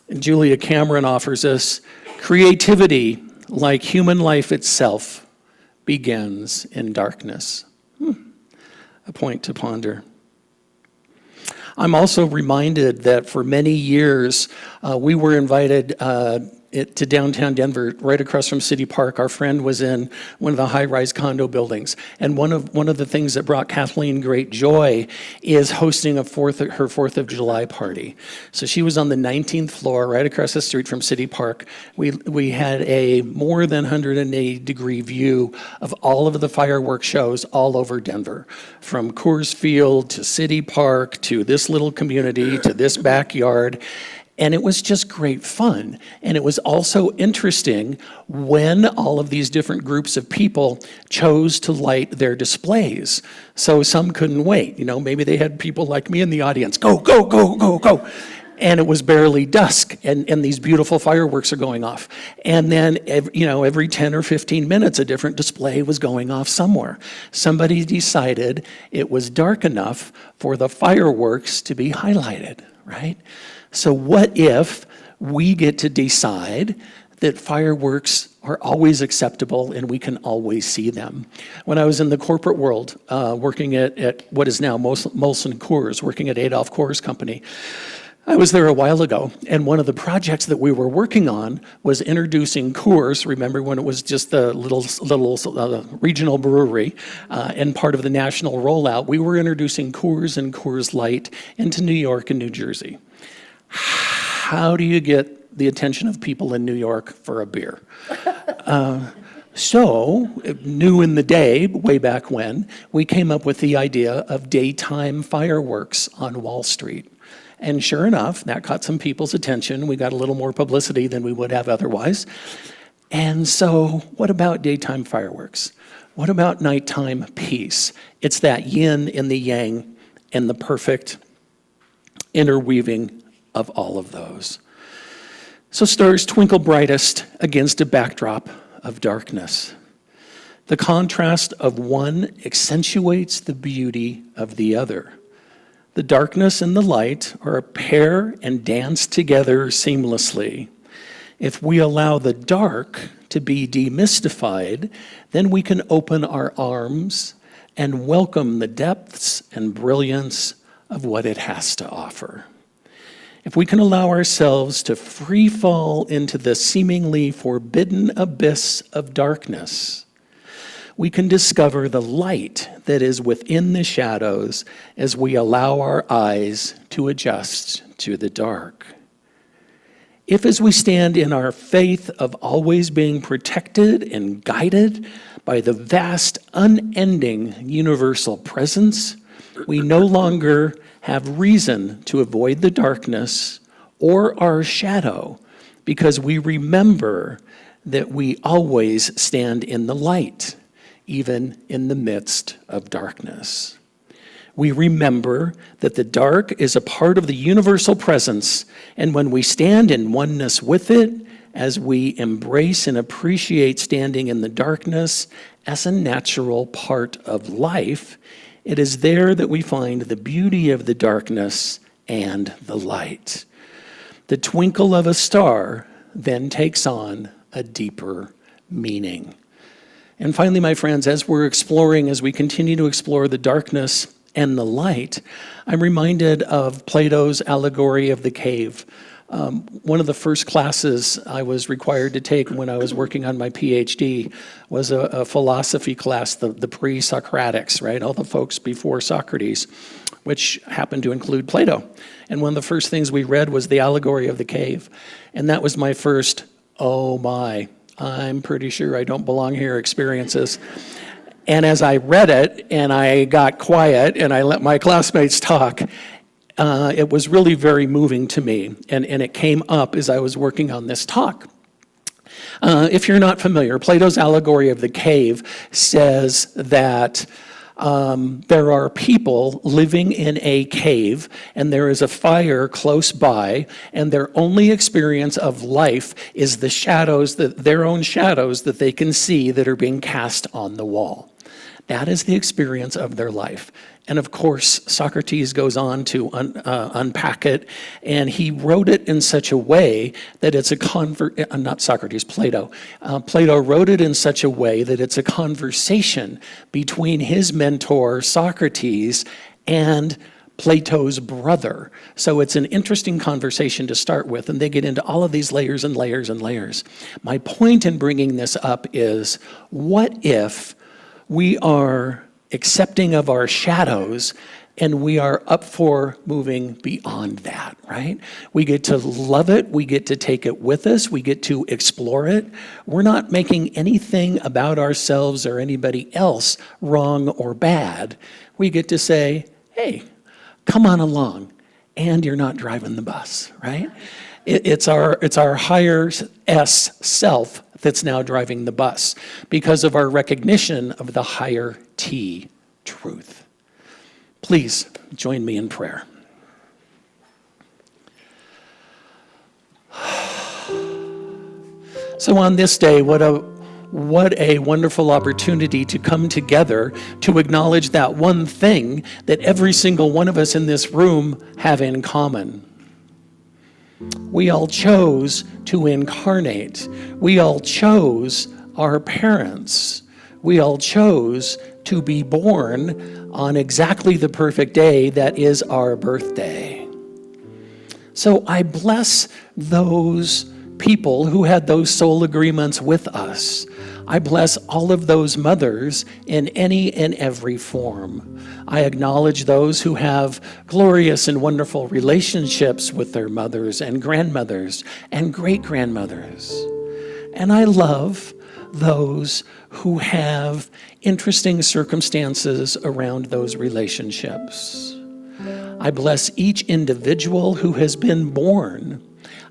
And Julia Cameron offers us creativity, like human life itself, begins in darkness. A point to ponder. I'm also reminded that for many years, we were invited to downtown Denver, right across from City Park. Our friend was in one of the high-rise condo buildings, and one of the things that brought Kathleen great joy is hosting her 4th of July party. So she was on the 19th floor, right across the street from City Park. We had a more than 180-degree view of all of the fireworks shows all over Denver, from Coors Field to City Park to this little community to this backyard. And it was just great fun. And it was also interesting when all of these different groups of people chose to light their displays. So some couldn't wait. Maybe they had people like me in the audience, go, go, go, go, go. And it was barely dusk, and these beautiful fireworks are going off. And then, every 10 or 15 minutes, a different display was going off somewhere. Somebody decided it was dark enough for the fireworks to be highlighted, right? So what if we get to decide that fireworks are always acceptable and we can always see them? When I was in the corporate world, working at what is now Molson Coors, working at Adolf Coors Company, I was there a while ago, and one of the projects that we were working on was introducing Coors. Remember when it was just the little regional brewery and part of the national rollout? We were introducing Coors and Coors Light into New York and New Jersey. How do you get the attention of people in New York for a beer? So, new in the day, way back when, we came up with the idea of daytime fireworks on Wall Street. And sure enough, that caught some people's attention. We got a little more publicity than we would have otherwise. And so, what about daytime fireworks? What about nighttime peace? It's that yin and the yang and the perfect interweaving of all of those. So stars twinkle brightest against a backdrop of darkness. The contrast of one accentuates the beauty of the other. The darkness and the light are a pair and dance together seamlessly. If we allow the dark to be demystified, then we can open our arms and welcome the depths and brilliance of what it has to offer. If we can allow ourselves to free fall into the seemingly forbidden abyss of darkness, we can discover the light that is within the shadows as we allow our eyes to adjust to the dark. If, as we stand in our faith of always being protected and guided by the vast, unending universal presence, we no longer have reason to avoid the darkness or our shadow, because we remember that we always stand in the light, even in the midst of darkness. We remember that the dark is a part of the universal presence, and when we stand in oneness with it, as we embrace and appreciate standing in the darkness as a natural part of life, it is there that we find the beauty of the darkness and the light. The twinkle of a star then takes on a deeper meaning. And finally, my friends, as we continue to explore the darkness and the light, I'm reminded of Plato's allegory of the cave. One of the first classes I was required to take when I was working on my PhD was a philosophy class, the pre-Socratics, right? All the folks before Socrates, which happened to include Plato. And one of the first things we read was the allegory of the cave. And that was my first, oh my, I'm pretty sure I don't belong here experiences. And as I read it and I got quiet and I let my classmates talk, it was really very moving to me. And it came up as I was working on this talk. If you're not familiar, Plato's allegory of the cave says that there are people living in a cave, and there is a fire close by, and their only experience of life is the shadows, their own shadows that they can see that are being cast on the wall. That is the experience of their life. And of course, Socrates goes on to unpack it, and he wrote it in such a way that it's Plato. Plato wrote it in such a way that it's a conversation between his mentor, Socrates, and Plato's brother. So it's an interesting conversation to start with, and they get into all of these layers and layers and layers. My point in bringing this up is, what if we are accepting of our shadows and we are up for moving beyond that, right? We get to love it, we get to take it with us, we get to explore it. We're not making anything about ourselves or anybody else wrong or bad. We get to say, hey, come on along, and you're not driving the bus, right? It's our higher S self that's now driving the bus because of our recognition of the higher T truth. Please join me in prayer. So on this day, what a wonderful opportunity to come together to acknowledge that one thing that every single one of us in this room have in common. We all chose to incarnate. We all chose our parents. We all chose to be born on exactly the perfect day that is our birthday. So I bless those people who had those soul agreements with us. I bless all of those mothers in any and every form. I acknowledge those who have glorious and wonderful relationships with their mothers and grandmothers and great-grandmothers. And I love those who have interesting circumstances around those relationships. I bless each individual who has been born.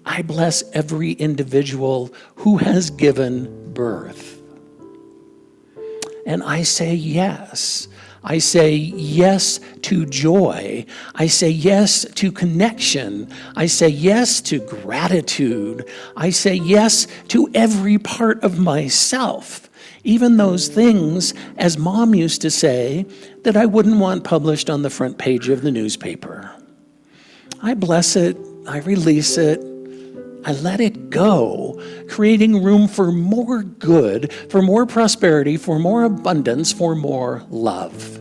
I bless every individual who has given birth. And I say yes. I say yes to joy. I say yes to connection. I say yes to gratitude. I say yes to every part of myself, even those things, as Mom used to say, that I wouldn't want published on the front page of the newspaper. I bless it. I release it. I let it go, creating room for more good, for more prosperity, for more abundance, for more love.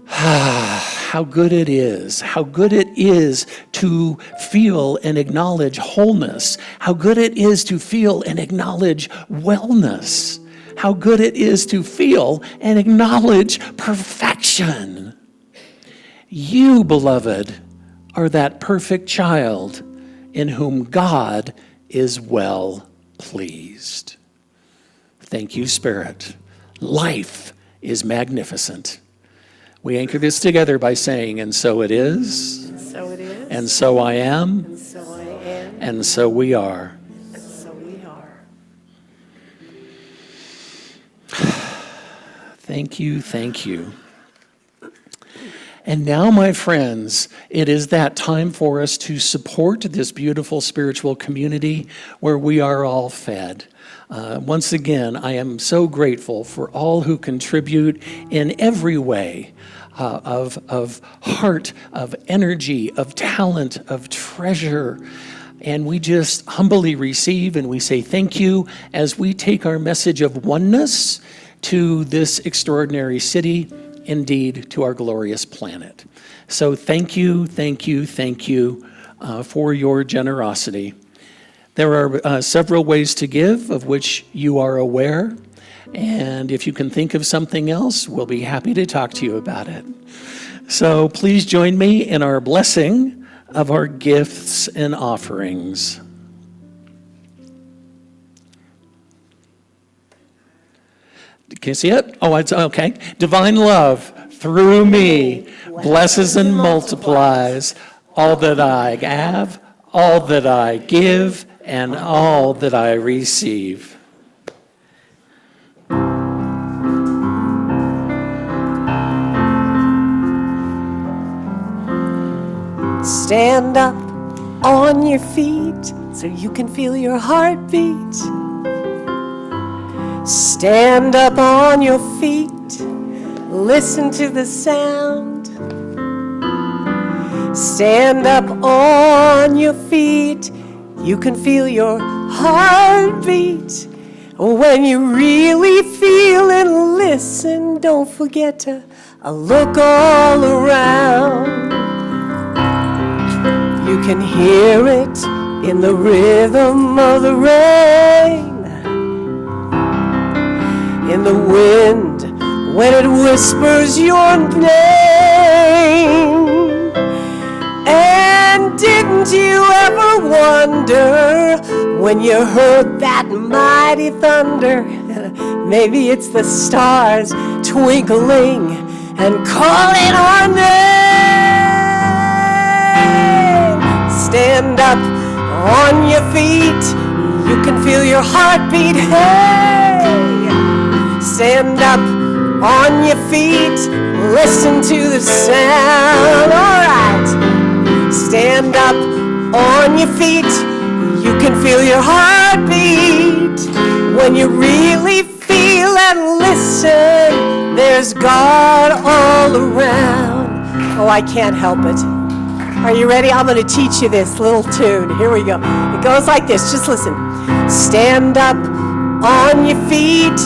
How good it is. How good it is to feel and acknowledge wholeness. How good it is to feel and acknowledge wellness. How good it is to feel and acknowledge perfection. You, beloved, are that perfect child in whom God is well pleased. Thank you, Spirit. Life is magnificent. We anchor this together by saying, and so it is, And so it is. and so I am, And so I am. and so we are. And so we are. Thank you, thank you. And now, my friends, it is that time for us to support this beautiful spiritual community where we are all fed. Once again, I am so grateful for all who contribute in every way, of heart, of energy, of talent, of treasure. And we just humbly receive and we say thank you as we take our message of oneness to this extraordinary city, indeed, to our glorious planet. So thank you, thank you, thank you for your generosity. There are several ways to give, of which you are aware. And if you can think of something else, we'll be happy to talk to you about it. So please join me in our blessing of our gifts and offerings. Can you see it? Oh, it's okay. Divine love through me blesses and multiplies all that I have, all that I give, and all that I receive. Stand up on your feet so you can feel your heartbeat. Stand up on your feet, listen to the sound. Stand up on your feet, you can feel your heartbeat. When you really feel and listen, don't forget to I look all around. You can hear it in the rhythm of the rain, in the wind when it whispers your name. And didn't you ever wonder when you heard that mighty thunder? Maybe it's the stars twinkling and calling our name. Stand up on your feet, you can feel your heartbeat. Hey, stand up on your feet, listen to the sound. All right, stand up on your feet, you can feel your heartbeat. When you really feel and listen, there's God all around. Oh, I can't help it. Are you ready? I'm going to teach you this little tune. Here we go. It goes like this. Just listen. Stand up on your feet.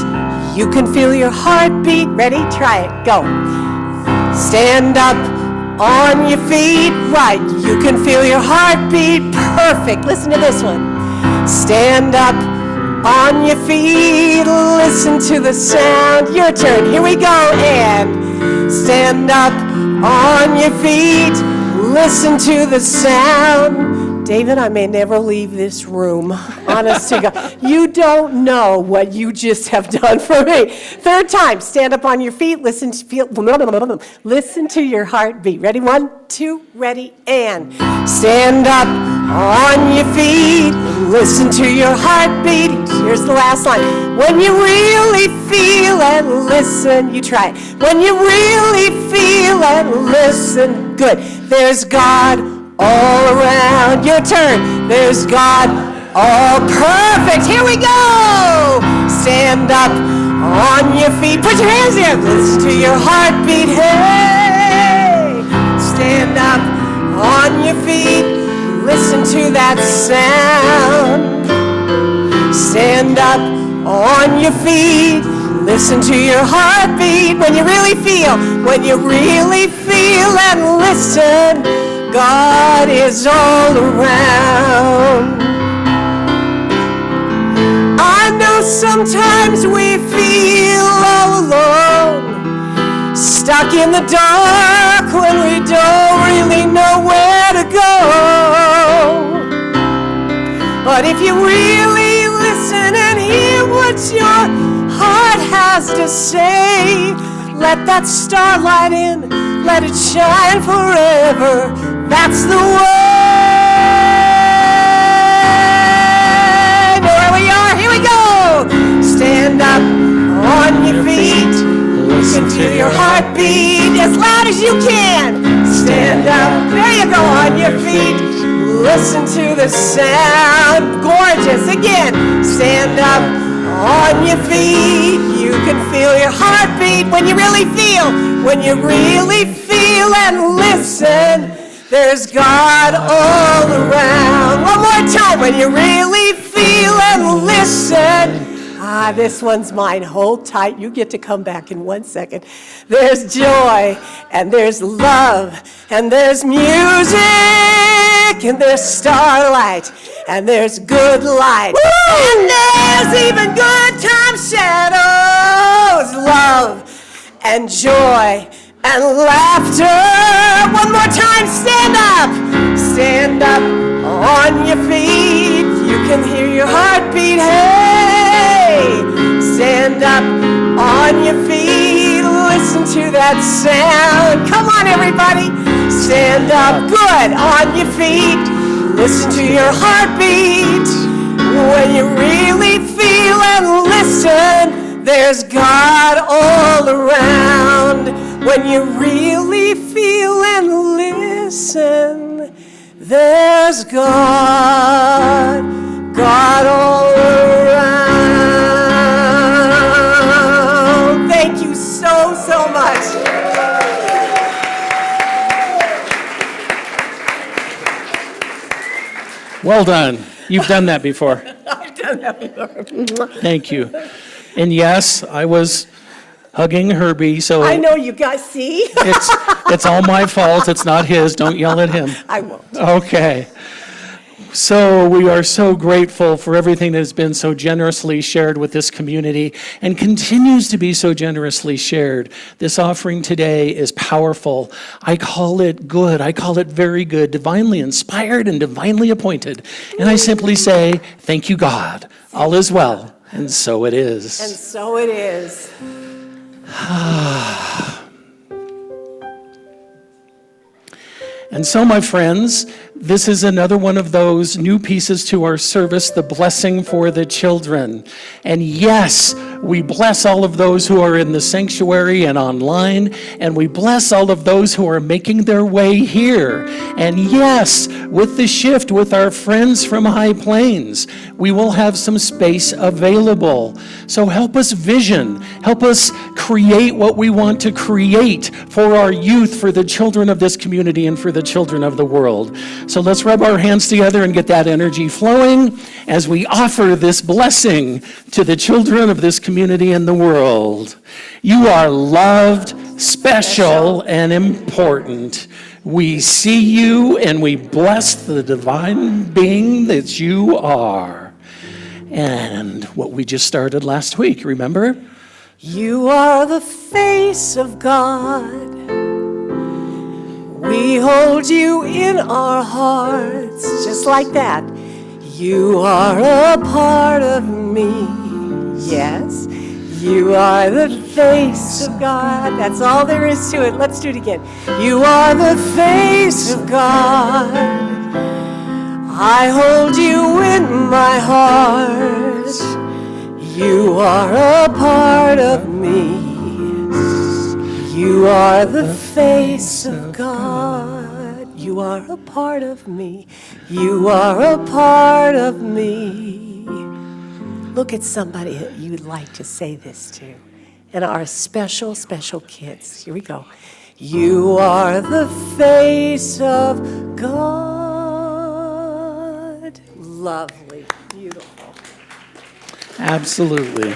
You can feel your heartbeat. Ready? Try it. Go. Stand up on your feet. Right. You can feel your heartbeat. Perfect. Listen to this one. Stand up on your feet. Listen to the sound. Your turn. Here we go. And stand up on your feet. Listen to the sound. David, I may never leave this room. Honest to God. You don't know what you just have done for me. Third time, stand up on your feet. Listen to your heartbeat. Ready? 1, 2, ready, and stand up on your feet. Listen to your heartbeat. Here's the last line. When you really feel and listen, you try it. When you really feel and listen, good. There's God all around. Your turn. There's God all perfect. Here we go. Stand up on your feet. Put your hands there. Listen to your heartbeat. Hey. Stand up on your feet. Listen to that sound. Stand up on your feet. Listen to your heartbeat. When you really feel and listen, God is all around. I know sometimes we feel all alone, stuck in the dark when we don't really know where to go. But if you really listen and hear what your heart has to say, let that starlight in, let it shine forever. That's the way. There we are, here we go. Stand up on your feet. Listen to your heartbeat as loud as you can. Stand up, there you go, on your feet. Listen to the sound. Gorgeous. Again, stand up on your feet. You can feel your heartbeat when you really feel and listen. There's God all around. One more time. When you really feel and listen. This one's mine. Hold tight. You get to come back in 1 second. There's joy, and there's love, and there's music, and there's starlight, and there's good light. Woo! And there's even good time shadows, love, and joy, and laughter. One more time. Stand up. Stand up on your feet. You can hear your heartbeat. Hey, stand up on your feet. Listen to that sound. Come on, everybody. Stand up. Good. On your feet. Listen to your heartbeat. When you really feel and listen, there's God all around. When you really feel and listen, there's God all around. Thank you so much. Well done. You've done that before. I've done that before. Thank you. And yes, I was hugging Herbie, so I know you guys see. it's all my fault. It's not his. Don't yell at him. I won't. Okay. So we are so grateful for everything that has been so generously shared with this community and continues to be so generously shared. This offering today is powerful. I call it good. I call it very good, divinely inspired and divinely appointed. And I simply say, thank you, God. All is well. And so it is. And so it is. And so, my friends, this is another one of those new pieces to our service, the blessing for the children. And yes, we bless all of those who are in the sanctuary and online, and we bless all of those who are making their way here. And yes, with the shift with our friends from High Plains, we will have some space available. So help us vision, help us create what we want to create for our youth, for the children of this community, and for the children of the world. So let's rub our hands together and get that energy flowing as we offer this blessing to the children of this community and the world. You are loved, special, and important. We see you and we bless the divine being that you are. And what we just started last week, remember? You are the face of God. We hold you in our hearts, just like that. You are a part of me. Yes, you are the face of God. That's all there is to it. Let's do it again. You are the face of God. I hold you in my heart. You are a part of me. You are the face of God. You are a part of me. You are a part of me. Look at somebody that you would like to say this to. And our special, special kids. Here we go. You are the face of God. Lovely. Beautiful. Absolutely.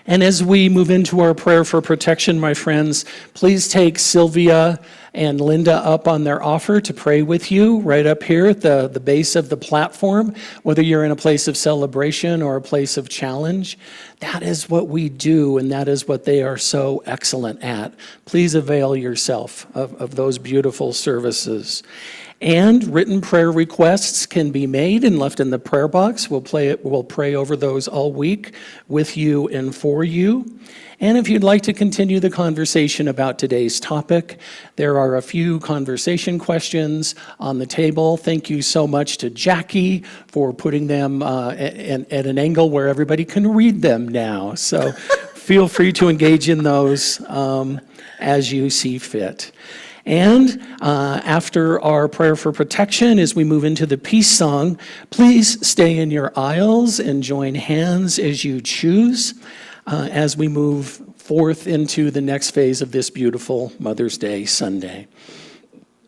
And as we move into our prayer for protection, my friends, please take Sylvia and Linda up on their offer to pray with you right up here at the base of the platform, whether you're in a place of celebration or a place of challenge. That is what we do, and that is what they are so excellent at. Please avail yourself of those beautiful services. And written prayer requests can be made and left in the prayer box. We'll pray over those all week with you and for you. And if you'd like to continue the conversation about today's topic, there are a few conversation questions on the table. Thank you so much to Jackie for putting them at an angle where everybody can read them now. So feel free to engage in those as you see fit. And after our prayer for protection, as we move into the peace song, please stay in your aisles and join hands as you choose as we move forth into the next phase of this beautiful Mother's Day Sunday.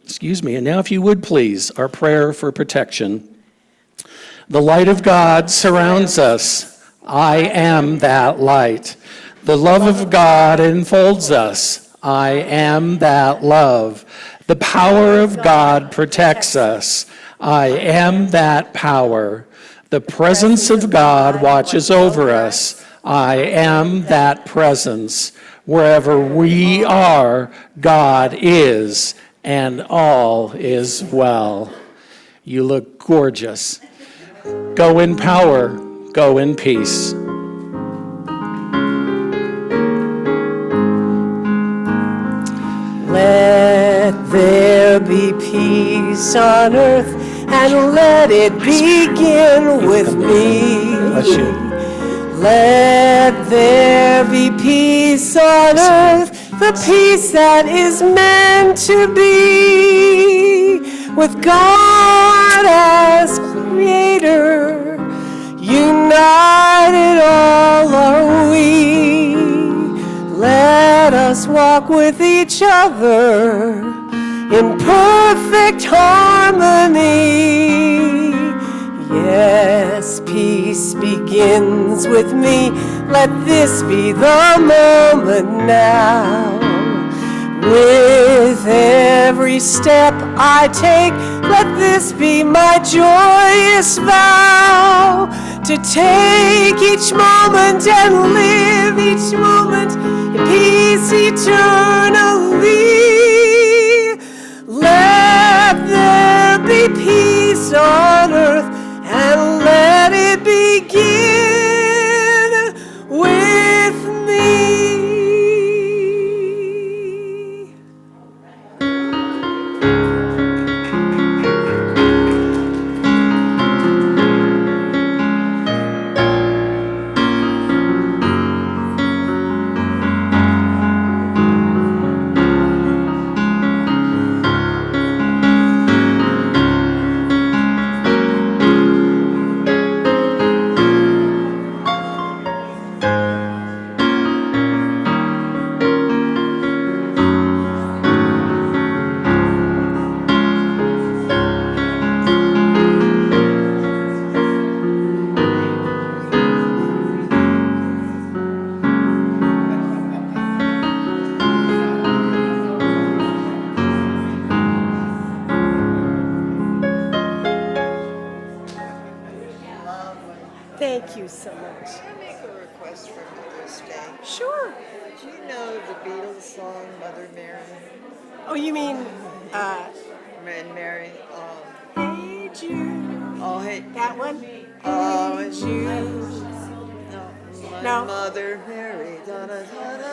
Excuse me. And now, if you would please, our prayer for protection. The light of God surrounds us. I am that light. The love of God enfolds us. I am that love. The power of God protects us. I am that power. The presence of God watches over us. I am that presence. Wherever we are, God is, and all is well. You look gorgeous. Go in power. Go in peace. Let there be peace on earth, and let it begin with me. Bless you. Let there be peace on earth, the peace that is meant to be, with God as creator, united all are we. Let us walk with each other in perfect harmony. Yes, peace begins with me. Let this be the moment now. With every step I take, let this be my joyous vow. To take each moment and live each moment in peace eternally. Let there be peace on earth, and let it begin with me. Thank you so much. Can I make a request for Mother's Day? Sure. Do you know the Beatles song Mother Mary? Oh, you mean, Mary. Hey Jude, Oh, hey. that one? Oh, Hey and Jude. no, my No. Mother Mary. Da, da, da, da.